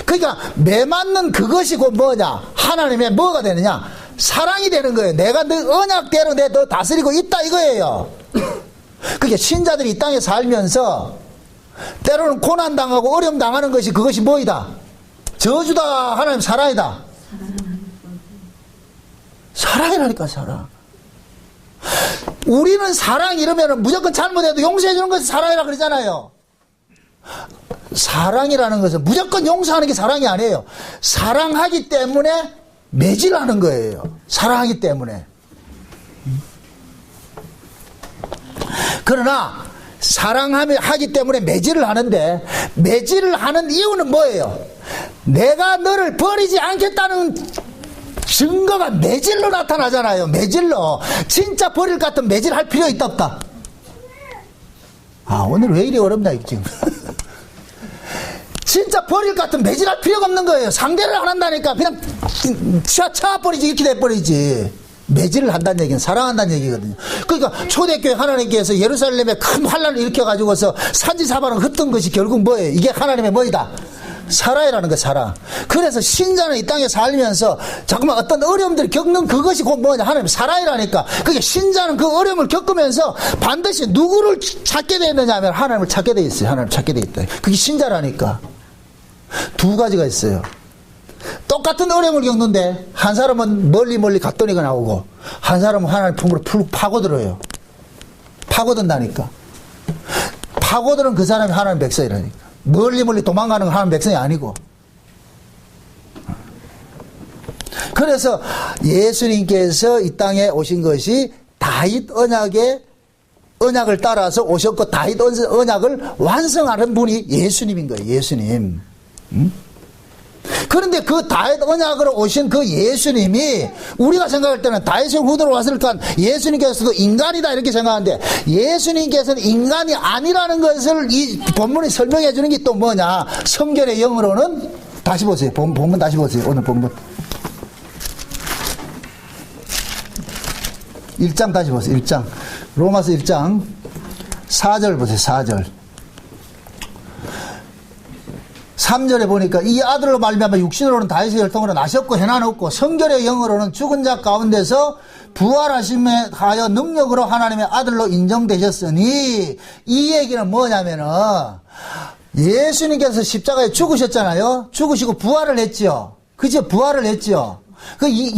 그러니까 매맞는 그것이 곧 뭐냐? 하나님의 뭐가 되느냐? 사랑이 되는 거예요. 내가 너 언약대로 내 너 다스리고 있다 이거예요. 그게 신자들이 이 땅에 살면서 때로는 고난당하고 어려움 당하는 것이 그것이 뭐이다? 저주다. 하나님 사랑이다. 사랑이라니까 사랑. 우리는 사랑 이러면 무조건 잘못해도 용서해 주는 것이 사랑이라 그러잖아요. 사랑이라는 것은 무조건 용서하는 게 사랑이 아니에요. 사랑하기 때문에 매질하는 거예요. 사랑하기 때문에. 그러나 사랑하기 때문에 매질을 하는데 매질을 하는 이유는 뭐예요? 내가 너를 버리지 않겠다는 증거가 매질로 나타나잖아요. 매질로. 진짜 버릴 것 같으면 매질할 필요 있다 없다? 아, 오늘 왜 이리 어렵나 지금. 진짜 버릴 것 같으면 매질할 필요가 없는 거예요. 상대를 안 한다니까 그냥 차버리지 이렇게 돼버리지. 매질을 한다는 얘기는 사랑한다는 얘기거든요. 그러니까 초대교회 하나님께서 예루살렘에 큰 환란을 일으켜가지고서 산지사방을 흩은 것이 결국 뭐예요? 이게 하나님의 뭐이다? 사랑이라는 거 사랑. 그래서 신자는 이 땅에 살면서 자꾸만 어떤 어려움들을 겪는 그것이 곧 뭐냐? 하나님 사랑이라니까. 그게 신자는 그 어려움을 겪으면서 반드시 누구를 찾게 되느냐 하면 하나님을 찾게 돼 있어요. 하나님을 찾게 돼 있다. 그게 신자라니까. 두 가지가 있어요. 똑같은 어려움을 겪는데 한 사람은 멀리 갔더니가 나오고 한 사람은 하나님 품으로 파고들어요. 파고든다니까. 파고드는 그 사람이 하나님 백성이라니까. 멀리 도망가는 건 하나님 백성이 아니고. 그래서 예수님께서 이 땅에 오신 것이 다윗 언약을 따라서 오셨고 다윗 언약을 완성하는 분이 예수님인 거예요. 예수님. 그런데 그 다윗 언약으로 오신 그 예수님이 우리가 생각할 때는 다윗의 후대로 왔으니까 예수님께서도 인간이다 이렇게 생각하는데 예수님께서는 인간이 아니라는 것을 이 본문이 설명해 주는 게 또 뭐냐? 성경의 영어로는 다시 보세요. 본문 다시 보세요. 오늘 본문 1장 다시 보세요. 1장 로마서 1장 4절 보세요. 4절 3절에 보니까 이 아들로 말미암아 육신으로는 다윗의 혈통으로 나셨고 해난 없고 성결의 영으로는 죽은 자 가운데서 부활하심에 하여 능력으로 하나님의 아들로 인정되셨으니 이 얘기는 뭐냐면은 예수님께서 십자가에 죽으셨잖아요. 죽으시고 부활을 했지요. 그죠? 부활을 했지요.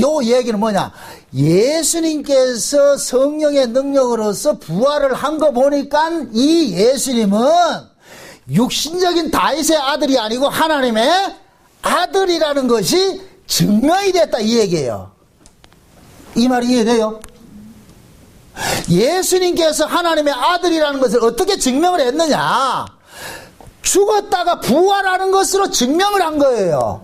요 얘기는 뭐냐? 예수님께서 성령의 능력으로서 부활을 한 거 보니까 이 예수님은 육신적인 다윗의 아들이 아니고 하나님의 아들이라는 것이 증명이 됐다 이 얘기예요. 이 말이 이해돼요? 예수님께서 하나님의 아들이라는 것을 어떻게 증명을 했느냐? 죽었다가 부활하는 것으로 증명을 한 거예요.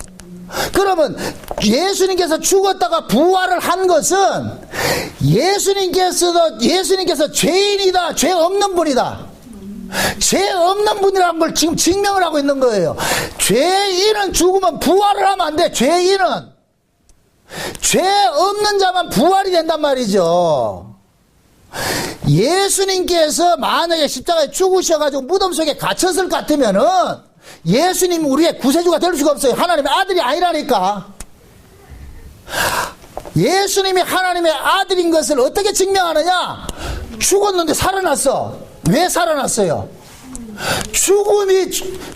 그러면 예수님께서 죽었다가 부활을 한 것은 예수님께서 죄인이다, 죄 없는 분이다, 죄 없는 분이라는 걸 지금 증명을 하고 있는 거예요. 죄인은 죽으면 부활을 하면 안 돼. 죄인은 죄 없는 자만 부활이 된단 말이죠. 예수님께서 만약에 십자가에 죽으셔가지고 무덤 속에 갇혔을 것 같으면은 예수님이 우리의 구세주가 될 수가 없어요. 하나님의 아들이 아니라니까. 예수님이 하나님의 아들인 것을 어떻게 증명하느냐? 죽었는데 살아났어. 왜 살아났어요?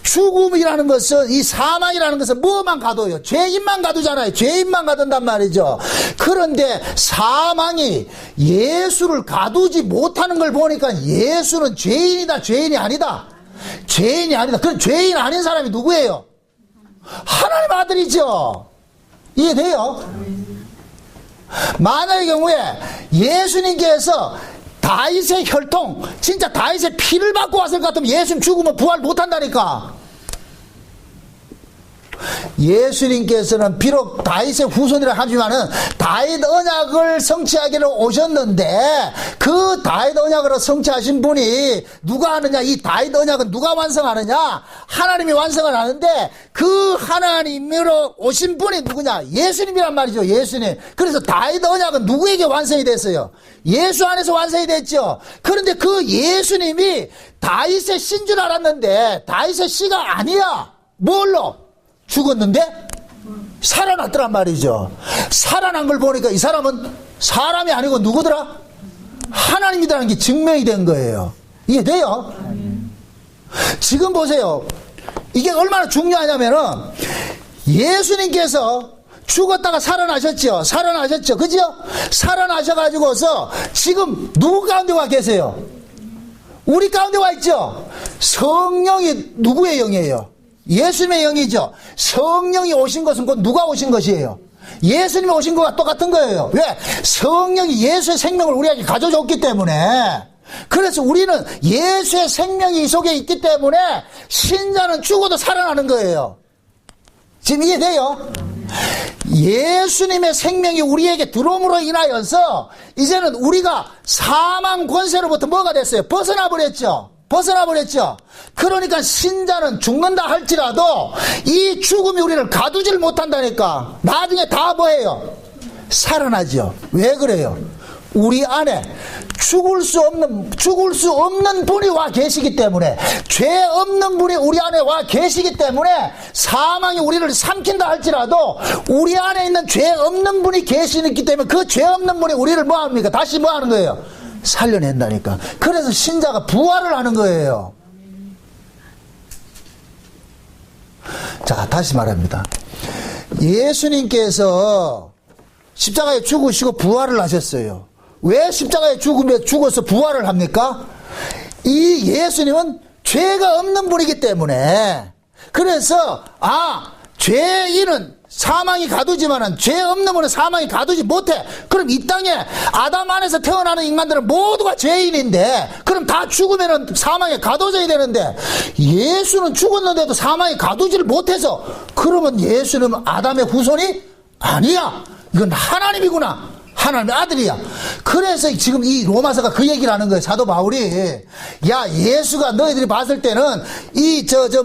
죽음이라는 것은, 이 사망이라는 것은 뭐만 가둬요? 죄인만 가두잖아요. 죄인만 가둔단 말이죠. 그런데 사망이 예수를 가두지 못하는 걸 보니까 예수는 죄인이다, 죄인이 아니다. 죄인이 아니다. 그럼 죄인 아닌 사람이 누구예요? 하나님 아들이죠. 이해돼요? 만약의 경우에 예수님께서 다윗의 혈통, 진짜 다윗의 피를 받고 왔을 것 같으면 예수님 죽으면 부활 못한다니까. 예수님께서는 비록 다윗의 후손이라 하지만은 다윗 언약을 성취하기로 오셨는데, 그 다윗 언약으로 성취하신 분이 누가 하느냐? 이 다윗 언약은 누가 완성하느냐? 하나님이 완성을 하는데, 그 하나님으로 오신 분이 누구냐? 예수님이란 말이죠. 예수님. 그래서 다윗 언약은 누구에게 완성이 됐어요? 예수 안에서 완성이 됐죠. 그런데 그 예수님이 다윗의 씨인 줄 알았는데 다윗의 씨가 아니야. 뭘로? 죽었는데 살아났더란 말이죠. 살아난 걸 보니까 이 사람은 사람이 아니고 누구더라? 하나님이라는 게 증명이 된 거예요. 이해돼요? 지금 보세요. 이게 얼마나 중요하냐면은 예수님께서 죽었다가 살아나셨죠. 살아나셨죠. 그죠? 살아나셔가지고서 지금 누구 가운데 와 계세요? 우리 가운데 와 있죠. 성령이 누구의 영이에요? 예수님의 영이죠. 성령이 오신 것은 곧 누가 오신 것이에요? 예수님이 오신 것과 똑같은 거예요. 왜? 성령이 예수의 생명을 우리에게 가져줬기 때문에. 그래서 우리는 예수의 생명이 이 속에 있기 때문에 신자는 죽어도 살아나는 거예요. 지금 이해돼요? 예수님의 생명이 우리에게 들어옴으로 인하여서 이제는 우리가 사망 권세로부터 뭐가 됐어요? 벗어나 버렸죠. 벗어나 버렸죠. 그러니까 신자는 죽는다 할지라도 이 죽음이 우리를 가두질 못한다니까. 나중에 다 뭐예요? 살아나죠. 왜 그래요? 우리 안에 죽을 수 없는 분이 와 계시기 때문에, 죄 없는 분이 우리 안에 와 계시기 때문에 사망이 우리를 삼킨다 할지라도 우리 안에 있는 죄 없는 분이 계시기 때문에 그 죄 없는 분이 우리를 뭐 합니까? 다시 뭐 하는 거예요? 살려낸다니까. 그래서 신자가 부활을 하는 거예요. 자, 다시 말합니다. 예수님께서 십자가에 죽으시고 부활을 하셨어요. 왜 십자가에 죽어서 부활을 합니까? 이 예수님은 죄가 없는 분이기 때문에. 그래서 죄인은 사망이 가두지만은 죄 없는 분은 사망이 가두지 못해. 그럼 이 땅에 아담 안에서 태어나는 인간들은 모두가 죄인인데, 그럼 다 죽으면은 사망에 가둬져야 되는데, 예수는 죽었는데도 사망에 가두지를 못해서, 그러면 예수는 아담의 후손이 아니야. 이건 하나님이구나. 하나님의 아들이야. 그래서 지금 이 로마서가 그 얘기를 하는 거예요. 사도 바울이. 야, 예수가 너희들이 봤을 때는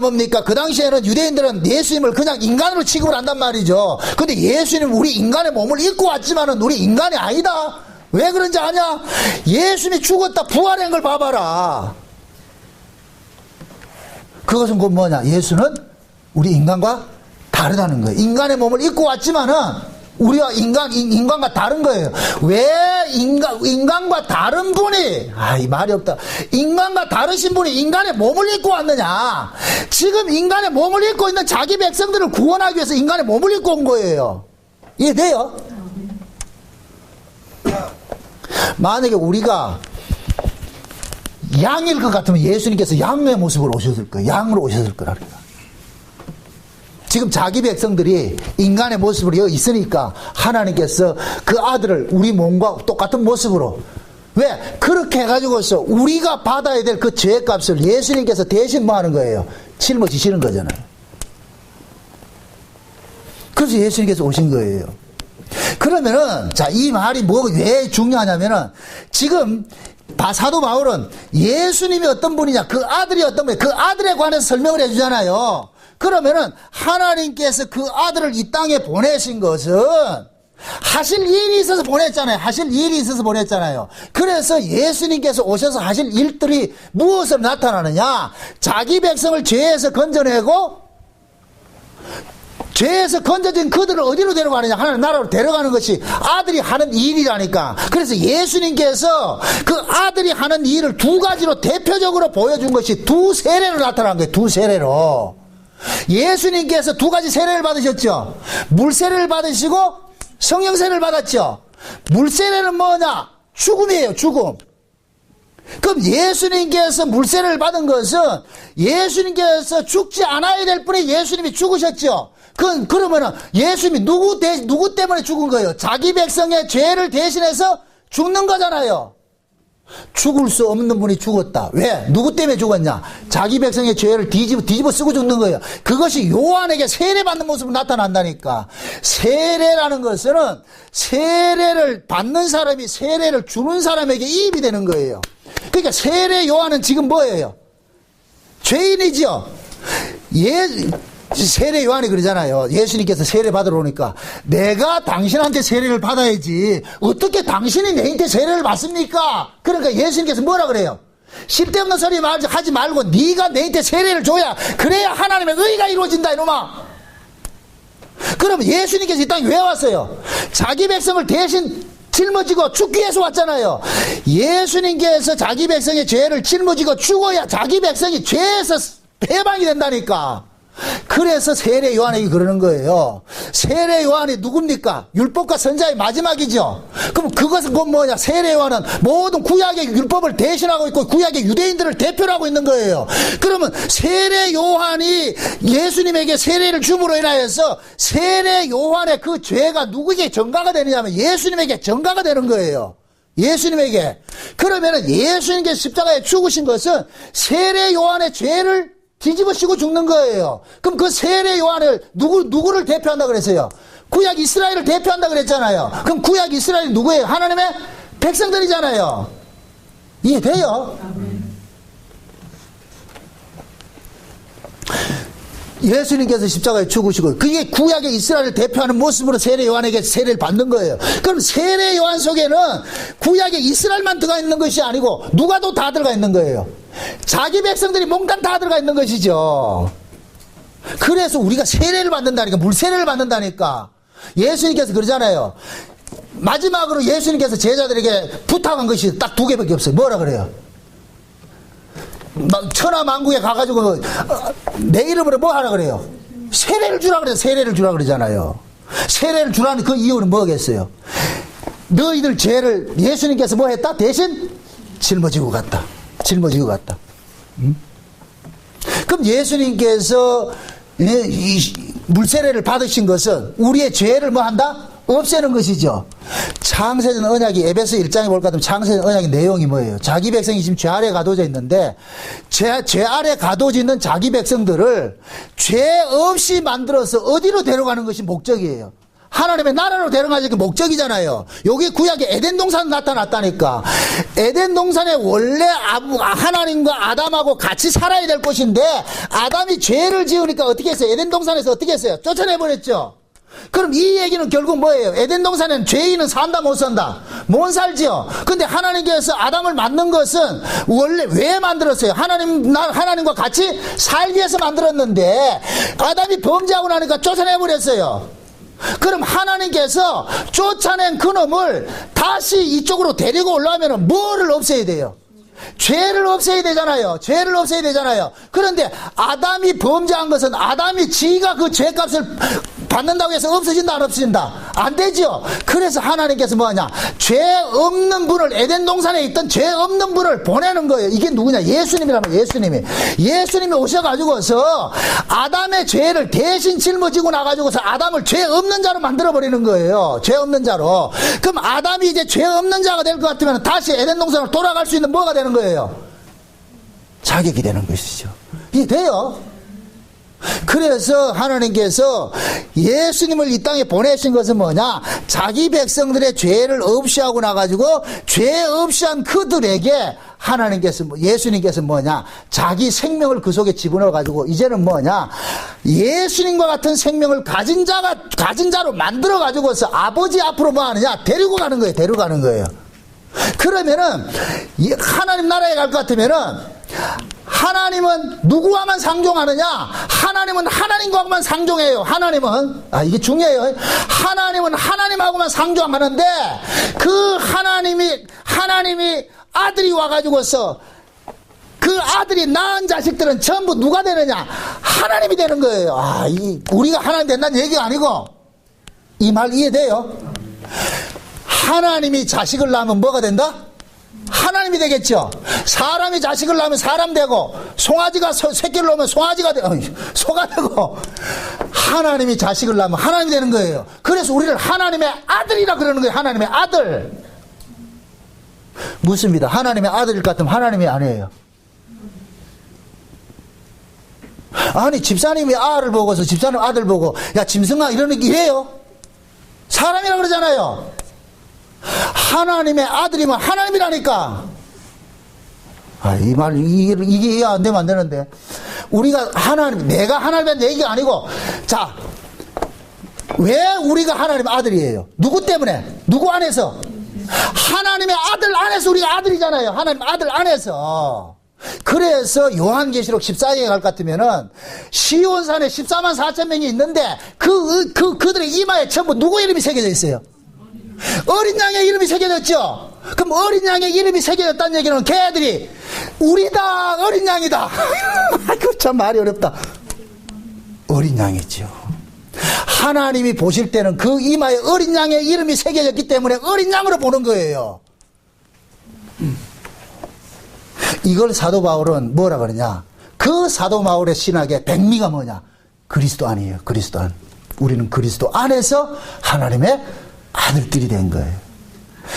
뭡니까? 그 당시에는 유대인들은 예수님을 그냥 인간으로 취급을 한단 말이죠. 근데 예수님 우리 인간의 몸을 입고 왔지만은 우리 인간이 아니다. 왜 그런지 아냐? 예수님이 죽었다 부활한 걸 봐봐라. 그것은 곧 뭐냐? 예수는 우리 인간과 다르다는 거예요. 인간의 몸을 입고 왔지만은 우리와 인간과 다른 거예요. 왜 인간과 다른 분이, 이 말이 없다. 인간과 다르신 분이 인간의 몸을 입고 왔느냐? 지금 인간의 몸을 입고 있는 자기 백성들을 구원하기 위해서 인간의 몸을 입고 온 거예요. 이해돼요? 만약에 우리가 양일 것 같으면 예수님께서 양의 모습으로 오셨을 거예요. 양으로 오셨을 거라니까. 지금 자기 백성들이 인간의 모습으로 여기 있으니까 하나님께서 그 아들을 우리 몸과 똑같은 모습으로, 왜? 그렇게 해가지고서 우리가 받아야 될 그 죄값을 예수님께서 대신 뭐 하는 거예요? 짊어지시는 거잖아요. 그래서 예수님께서 오신 거예요. 그러면은, 자, 이 말이 왜 중요하냐면은, 지금 사도 바울은 예수님이 어떤 분이냐, 그 아들이 어떤 분이냐, 그 아들에 관해서 설명을 해주잖아요. 그러면은 하나님께서 그 아들을 이 땅에 보내신 것은 하실 일이 있어서 보냈잖아요. 하실 일이 있어서 보냈잖아요. 그래서 예수님께서 오셔서 하실 일들이 무엇으로 나타나느냐? 자기 백성을 죄에서 건져내고, 죄에서 건져진 그들을 어디로 데려가느냐? 하나님 나라로 데려가는 것이 아들이 하는 일이라니까. 그래서 예수님께서 그 아들이 하는 일을 두 가지로 대표적으로 보여준 것이 두 세례로 나타난 거예요. 두 세례로. 예수님께서 두 가지 세례를 받으셨죠. 물세례를 받으시고 성령 세례를 받았죠. 물세례는 뭐냐? 죽음이에요. 죽음. 그럼 예수님께서 물세례를 받은 것은 예수님께서 죽지 않아야 될 분에 예수님이 죽으셨죠. 그러면은 예수님이 누구 때문에 죽은 거예요? 자기 백성의 죄를 대신해서 죽는 거잖아요. 죽을 수 없는 분이 죽었다. 왜? 누구 때문에 죽었냐? 자기 백성의 죄를 뒤집어 쓰고 죽는 거예요. 그것이 요한에게 세례받는 모습으로 나타난다니까. 세례라는 것은 세례를 받는 사람이 세례를 주는 사람에게 이입이 되는 거예요. 그러니까 세례 요한은 지금 뭐예요? 죄인이죠. 세례 요한이 그러잖아요. 예수님께서 세례 받으러 오니까 내가 당신한테 세례를 받아야지 어떻게 당신이 내한테 세례를 받습니까? 그러니까 예수님께서 뭐라 그래요? 쓸데없는 소리 하지 말고 네가 내한테 세례를 줘야 그래야 하나님의 의가 이루어진다 이놈아. 그럼 예수님께서 이 땅에 왜 왔어요? 자기 백성을 대신 짊어지고 죽기 위해서 왔잖아요. 예수님께서 자기 백성의 죄를 짊어지고 죽어야 자기 백성이 죄에서 해방이 된다니까. 그래서 세례 요한에게 그러는 거예요. 세례 요한이 누굽니까? 율법과 선자의 마지막이죠. 그럼 그것은 곧 뭐냐? 세례 요한은 모든 구약의 율법을 대신하고 있고 구약의 유대인들을 대표로 하고 있는 거예요. 그러면 세례 요한이 예수님에게 세례를 줌으로 인하여서 세례 요한의 그 죄가 누구에게 전가가 되느냐면 예수님에게 전가가 되는 거예요. 예수님에게. 그러면은 예수님께서 십자가에 죽으신 것은 세례 요한의 죄를 뒤집어 씌고 죽는 거예요. 그럼 그 세례 요한을 누구를 대표한다 그랬어요? 구약 이스라엘을 대표한다 그랬잖아요. 그럼 구약 이스라엘이 누구예요? 하나님의 백성들이잖아요. 이해돼요? 예수님께서 십자가에 죽으시고 그게 구약의 이스라엘을 대표하는 모습으로 세례 요한에게 세례를 받는 거예요. 그럼 세례 요한 속에는 구약의 이스라엘만 들어가 있는 것이 아니고 누가도 다 들어가 있는 거예요. 자기 백성들이 몽땅 다 들어가 있는 것이죠. 그래서 우리가 세례를 받는다니까, 물세례를 받는다니까. 예수님께서 그러잖아요. 마지막으로 예수님께서 제자들에게 부탁한 것이 딱 두 개밖에 없어요. 뭐라 그래요? 막 천하만국에 가가지고 내 이름으로 뭐 하라 그래요? 세례를 주라 그래요. 세례를 주라 그러잖아요. 세례를 주라는 그 이유는 뭐겠어요? 너희들 죄를 예수님께서 뭐 했다? 대신 짊어지고 갔다. 짊어지고 갔다. 그럼 예수님께서 물세례를 받으신 것은 우리의 죄를 뭐 한다? 없애는 것이죠. 창세전 언약이 에베소 1장에 볼까 하면 창세전 언약의 내용이 뭐예요? 자기 백성이 지금 죄 아래 가둬져 있는데 죄 아래 가둬져 있는 자기 백성들을 죄 없이 만들어서 어디로 데려가는 것이 목적이에요. 하나님의 나라로 데려가는 게 목적이잖아요. 여기 구약의 에덴 동산 나타났다니까. 에덴 동산에 원래 하나님과 아담하고 같이 살아야 될 곳인데 아담이 죄를 지으니까 어떻게 했어요? 에덴 동산에서 어떻게 했어요? 쫓아내버렸죠. 그럼 이 얘기는 결국 뭐예요? 에덴 동산에는 죄인은 산다 못 산다? 못 살지요. 근데 하나님께서 아담을 만든 것은 원래 왜 만들었어요? 하나님과 같이 살기 위해서 만들었는데 아담이 범죄하고 나니까 쫓아내버렸어요. 그럼 하나님께서 쫓아낸 그놈을 다시 이쪽으로 데리고 올라오면 뭐를 없애야 돼요? 죄를 없애야 되잖아요. 죄를 없애야 되잖아요. 그런데 아담이 범죄한 것은 아담이 지가 그 죄값을 받는다고 해서 없어진다 안 없어진다? 안 되죠. 그래서 하나님께서 뭐하냐? 죄 없는 분을 에덴 동산에 있던 죄 없는 분을 보내는 거예요. 이게 누구냐? 예수님이라면 예수님이 오셔가지고서 아담의 죄를 대신 짊어지고 나가지고서 아담을 죄 없는 자로 만들어버리는 거예요. 죄 없는 자로. 그럼 아담이 이제 죄 없는 자가 될 것 같으면 다시 에덴 동산으로 돌아갈 수 있는 뭐가 되는 거예요? 자격이 되는 것이죠. 이게 돼요? 그래서 하나님께서 예수님을 이 땅에 보내신 것은 뭐냐? 자기 백성들의 죄를 없이 하고 나가지고 죄 없이 한 그들에게 하나님께서 예수님께서 뭐냐? 자기 생명을 그 속에 집어넣어 가지고 이제는 뭐냐? 예수님과 같은 생명을 가진 자로 만들어 가지고서 아버지 앞으로 뭐 하느냐? 데리고 가는 거예요. 그러면은 하나님 나라에 갈 것 같으면은 하나님은 누구와만 상종하느냐? 하나님은 하나님과만 상종해요. 하나님은 이게 중요해요. 하나님은 하나님하고만 상종하는데 그 하나님이 아들이 와가지고서 그 아들이 낳은 자식들은 전부 누가 되느냐? 하나님이 되는 거예요. 우리가 하나님 된다는 얘기가 아니고 이 말 이해돼요? 하나님이 자식을 낳으면 뭐가 된다? 하나님이 되겠죠. 사람이 자식을 낳으면 사람 되고, 송아지가 새끼를 낳으면 송아지가 되고, 소가 되고, 하나님이 자식을 낳으면 하나님이 되는 거예요. 그래서 우리를 하나님의 아들이라 그러는 거예요. 하나님의 아들. 묻습니다. 하나님의 아들일 것 같으면 하나님이 아니에요. 아니, 집사님이 아를 보고서 집사님 아들 보고, 야, 짐승아, 이래요? 사람이라 그러잖아요. 하나님의 아들이면 하나님이라니까. 이 말, 이게 이해 안 되면 안 되는데. 우리가 내가 하나님의 얘기가 아니고, 자, 왜 우리가 하나님의 아들이에요? 누구 때문에? 누구 안에서? 하나님의 아들 안에서 우리가 아들이잖아요. 하나님 아들 안에서. 그래서 요한계시록 14장에 갈 것 같으면은 시온산에 14만 4천 명이 있는데 그들의 이마에 전부 누구 이름이 새겨져 있어요? 어린 양의 이름이 새겨졌죠? 그럼 어린 양의 이름이 새겨졌다는 얘기는 걔들이 우리다, 어린 양이다. 그 참 말이 어렵다. 어린 양이죠. 하나님이 보실 때는 그 이마에 어린 양의 이름이 새겨졌기 때문에 어린 양으로 보는 거예요. 이걸 사도 바울은 뭐라 그러냐? 그 사도 바울의 신학의 백미가 뭐냐? 그리스도 안이에요. 그리스도 안. 우리는 그리스도 안에서 하나님의 아들들이 된 거예요.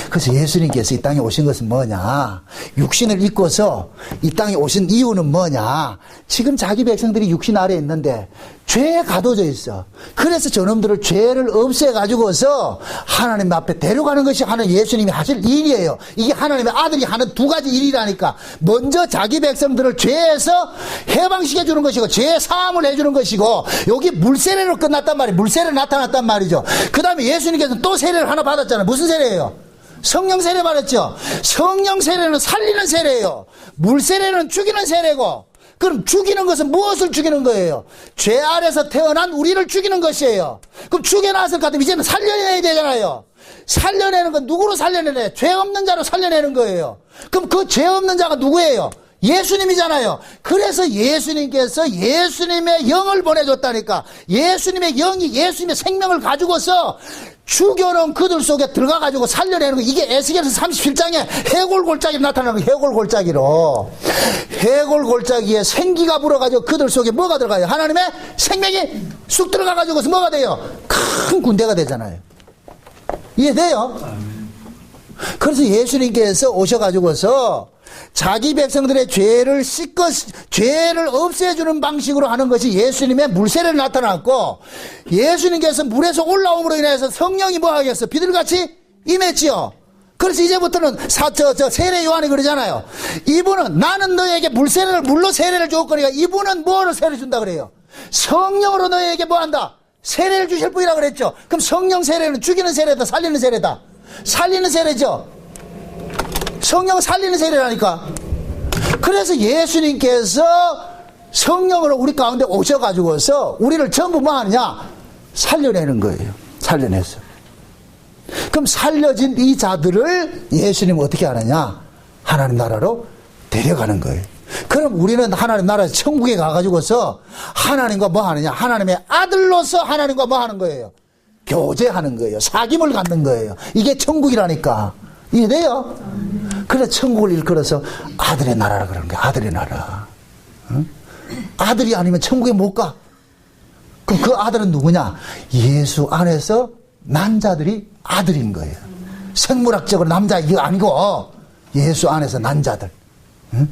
그래서 예수님께서 이 땅에 오신 것은 뭐냐? 육신을 입고서 이 땅에 오신 이유는 뭐냐? 지금 자기 백성들이 육신 아래에 있는데 죄에 가둬져 있어. 그래서 저놈들을 죄를 없애가지고서 하나님 앞에 데려가는 것이 하나님 예수님이 하실 일이에요. 이게 하나님의 아들이 하는 두 가지 일이라니까. 먼저 자기 백성들을 죄에서 해방시켜 주는 것이고 죄 사함을 해주는 것이고, 여기 물세례로 끝났단 말이에요. 물세례 나타났단 말이죠. 그 다음에 예수님께서는 또 세례를 하나 받았잖아요. 무슨 세례예요? 성령 세례 받았죠. 성령 세례는 살리는 세례예요. 물 세례는 죽이는 세례고, 그럼 죽이는 것은 무엇을 죽이는 거예요? 죄 아래서 태어난 우리를 죽이는 것이에요. 그럼 죽여놨을 것 같으면 이제는 살려내야 되잖아요. 살려내는 건 누구로 살려내요? 죄 없는 자로 살려내는 거예요. 그럼 그 죄 없는 자가 누구예요? 예수님이잖아요. 그래서 예수님께서 예수님의 영을 보내줬다니까. 예수님의 영이 예수님의 생명을 가지고서 죽여놓은 그들 속에 들어가가지고 살려내는 거. 이게 에스겔서 37장에 해골골짜기로 나타나는 거예요. 해골골짜기로. 해골골짜기에 생기가 불어가지고 그들 속에 뭐가 들어가요? 하나님의 생명이 쑥 들어가가지고서 뭐가 돼요? 큰 군대가 되잖아요. 이해돼요? 그래서 예수님께서 오셔가지고서 자기 백성들의 죄를 죄를 없애주는 방식으로 하는 것이 예수님의 물세례로 나타났고, 예수님께서 물에서 올라옴으로 인해서 성령이 뭐 하겠어? 비둘같이 임했지요. 그래서 이제부터는 세례 요한이 그러잖아요. 이분은 나는 너에게 물로 세례를 줄 거니까 이분은 뭐로 세례를 준다 그래요? 성령으로 너에게 뭐 한다? 세례를 주실 분이라 그랬죠. 그럼 성령 세례는 죽이는 세례다, 살리는 세례다? 살리는 세례죠. 성령 살리는 세례라니까. 그래서 예수님께서 성령으로 우리 가운데 오셔가지고서 우리를 전부 뭐 하느냐? 살려내는 거예요. 살려내서. 그럼 살려진 이 자들을 예수님은 어떻게 하느냐? 하나님 나라로 데려가는 거예요. 그럼 우리는 하나님 나라에서 천국에 가가지고서 하나님과 뭐 하느냐? 하나님의 아들로서 하나님과 뭐 하는 거예요? 교제하는 거예요. 사귐을 갖는 거예요. 이게 천국이라니까. 이해돼요? 그래서 천국을 일컬어서 아들의 나라라 그러는 거야. 아들의 나라. 응? 아들이 아니면 천국에 못 가. 그럼 그 아들은 누구냐? 예수 안에서 난 자들이 아들인 거예요. 생물학적으로 남자 이거 아니고 예수 안에서 난 자들. 응?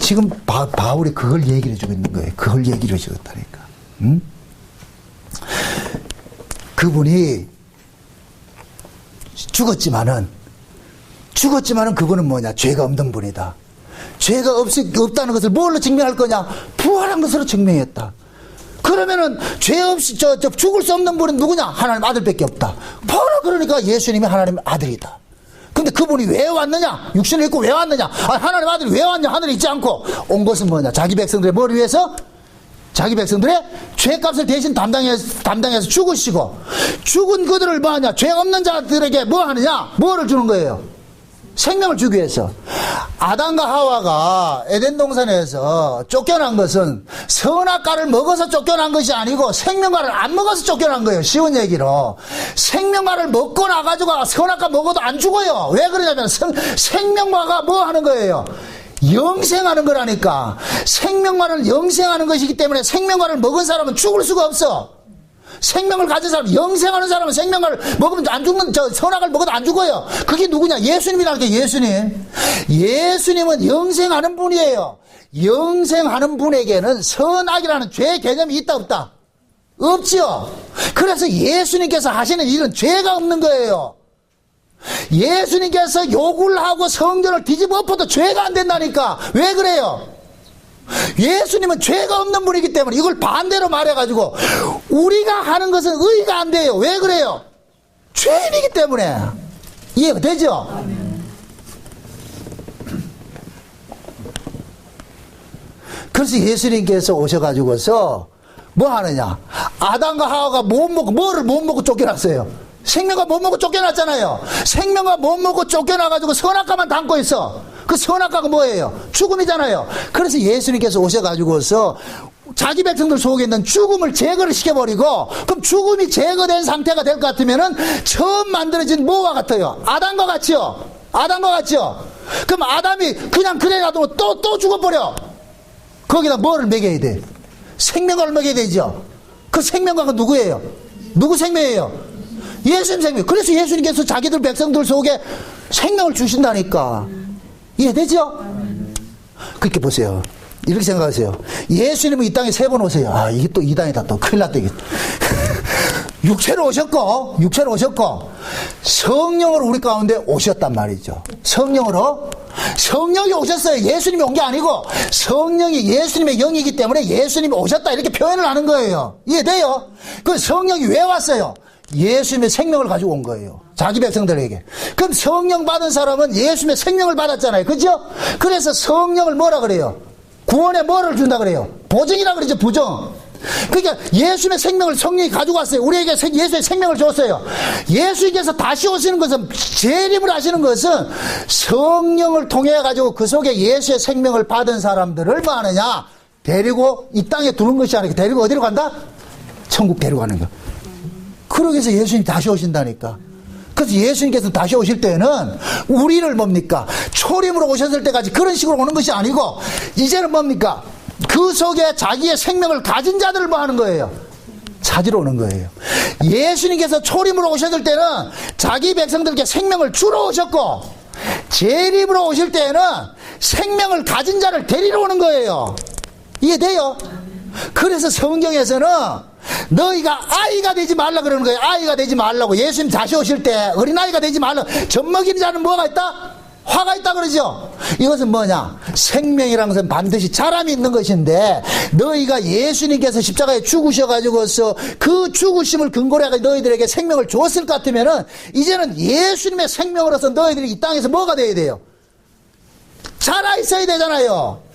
지금 바울이 그걸 얘기를 해주고 있는 거예요. 그걸 얘기를 해주고 있다니까. 응? 그분이 죽었지만은 그분은 뭐냐? 죄가 없는 분이다. 죄가 없다는 것을 뭘로 증명할 거냐? 부활한 것으로 증명했다. 그러면은 죄 없이 죽을 수 없는 분은 누구냐? 하나님 아들밖에 없다. 바로 그러니까 예수님이 하나님의 아들이다. 근데 그분이 왜 왔느냐? 육신을 입고 왜 왔느냐? 하나님 아들이 왜 왔냐? 하늘에 있지 않고 온 것은 뭐냐? 자기 백성들의 머리 위해서 자기 백성들의 죄값을 대신 담당해서 죽으시고, 죽은 그들을 뭐 하냐? 죄 없는 자들에게 뭐 하느냐? 뭐를 주는 거예요? 생명을 주기 위해서. 아담과 하와가 에덴 동산에서 쫓겨난 것은 선악과를 먹어서 쫓겨난 것이 아니고 생명과를 안 먹어서 쫓겨난 거예요. 쉬운 얘기로. 생명과를 먹고 나가지고 선악과 먹어도 안 죽어요. 왜 그러냐면 생명과가 뭐 하는 거예요? 영생하는 거라니까. 생명과를 영생하는 것이기 때문에 생명과를 먹은 사람은 죽을 수가 없어. 생명을 가진 사람, 영생하는 사람은 생명을 먹으면 안 죽는, 선악을 먹어도 안 죽어요. 그게 누구냐? 예수님이라는 게 예수님. 예수님은 영생하는 분이에요. 영생하는 분에게는 선악이라는 죄 개념이 있다, 없다? 없지요. 그래서 예수님께서 하시는 일은 죄가 없는 거예요. 예수님께서 욕을 하고 성전을 뒤집어 엎어도 죄가 안 된다니까. 왜 그래요? 예수님은 죄가 없는 분이기 때문에 이걸 반대로 말해가지고 우리가 하는 것은 의가 안 돼요. 왜 그래요? 죄인이기 때문에. 이해가 되죠? 그래서 예수님께서 오셔가지고서 뭐 하느냐? 아담과 하와가 뭐를 못 먹고 쫓겨났어요? 생명과 못 먹고 쫓겨났잖아요. 생명과 못 먹고 쫓겨나가지고 선악과만 담고 있어. 그 선악과가 뭐예요? 죽음이잖아요. 그래서 예수님께서 오셔가지고서 자기 백성들 속에 있는 죽음을 제거를 시켜버리고, 그럼 죽음이 제거된 상태가 될 것 같으면은 처음 만들어진 뭐와 같아요? 아담과 같이요. 아담과 같이요. 그럼 아담이 그냥 그래 놔두고 또 죽어버려. 거기다 뭐를 먹여야 돼? 생명과를 먹여야 되죠. 그 생명과가 누구예요? 누구 생명이에요? 예수님 생명. 그래서 예수님께서 자기들 백성들 속에 생명을 주신다니까. 이해되죠? 그렇게 보세요. 이렇게 생각하세요. 예수님은 이 땅에 3번 오세요. 아, 이게 또 이단이다. 또 큰일 났다. 이게. 육체로 오셨고, 성령으로 우리 가운데 오셨단 말이죠. 성령으로. 성령이 오셨어요. 예수님이 온 게 아니고, 성령이 예수님의 영이기 때문에 예수님이 오셨다. 이렇게 표현을 하는 거예요. 이해돼요? 그 성령이 왜 왔어요? 예수님의 생명을 가지고 온 거예요. 자기 백성들에게. 그럼 성령 받은 사람은 예수님의 생명을 받았잖아요. 그죠? 그래서 성령을 뭐라 그래요? 구원에 뭐를 준다 그래요? 보증이라 그러죠. 보증. 그러니까 예수님의 생명을 성령이 가지고 왔어요. 우리에게 예수의 생명을 줬어요. 예수님께서 다시 오시는 것은, 재림을 하시는 것은 성령을 통해 가지고 그 속에 예수의 생명을 받은 사람들을 뭐 하느냐? 데리고 이 땅에 두는 것이 아니고 데리고 어디로 간다? 천국 데리고 가는 거. 그러기 위해서 예수님이 다시 오신다니까. 그래서 예수님께서 다시 오실 때는 우리를 뭡니까? 초림으로 오셨을 때까지 그런 식으로 오는 것이 아니고, 이제는 뭡니까? 그 속에 자기의 생명을 가진 자들을 뭐 하는 거예요? 찾으러 오는 거예요. 예수님께서 초림으로 오셨을 때는 자기 백성들께 생명을 주러 오셨고, 재림으로 오실 때는 생명을 가진 자를 데리러 오는 거예요. 이해돼요? 그래서 성경에서는 너희가 아이가 되지 말라 그러는 거예요. 아이가 되지 말라고. 예수님 다시 오실 때 어린아이가 되지 말라. 젖먹이는 자는 뭐가 있다? 화가 있다 그러죠. 이것은 뭐냐? 생명이라는 것은 반드시 자람이 있는 것인데, 너희가 예수님께서 십자가에 죽으셔가지고서 그 죽으심을 근거로 해서 너희들에게 생명을 주었을 것 같으면은, 이제는 예수님의 생명으로서 너희들이 이 땅에서 뭐가 돼야 돼요? 자라 있어야 되잖아요.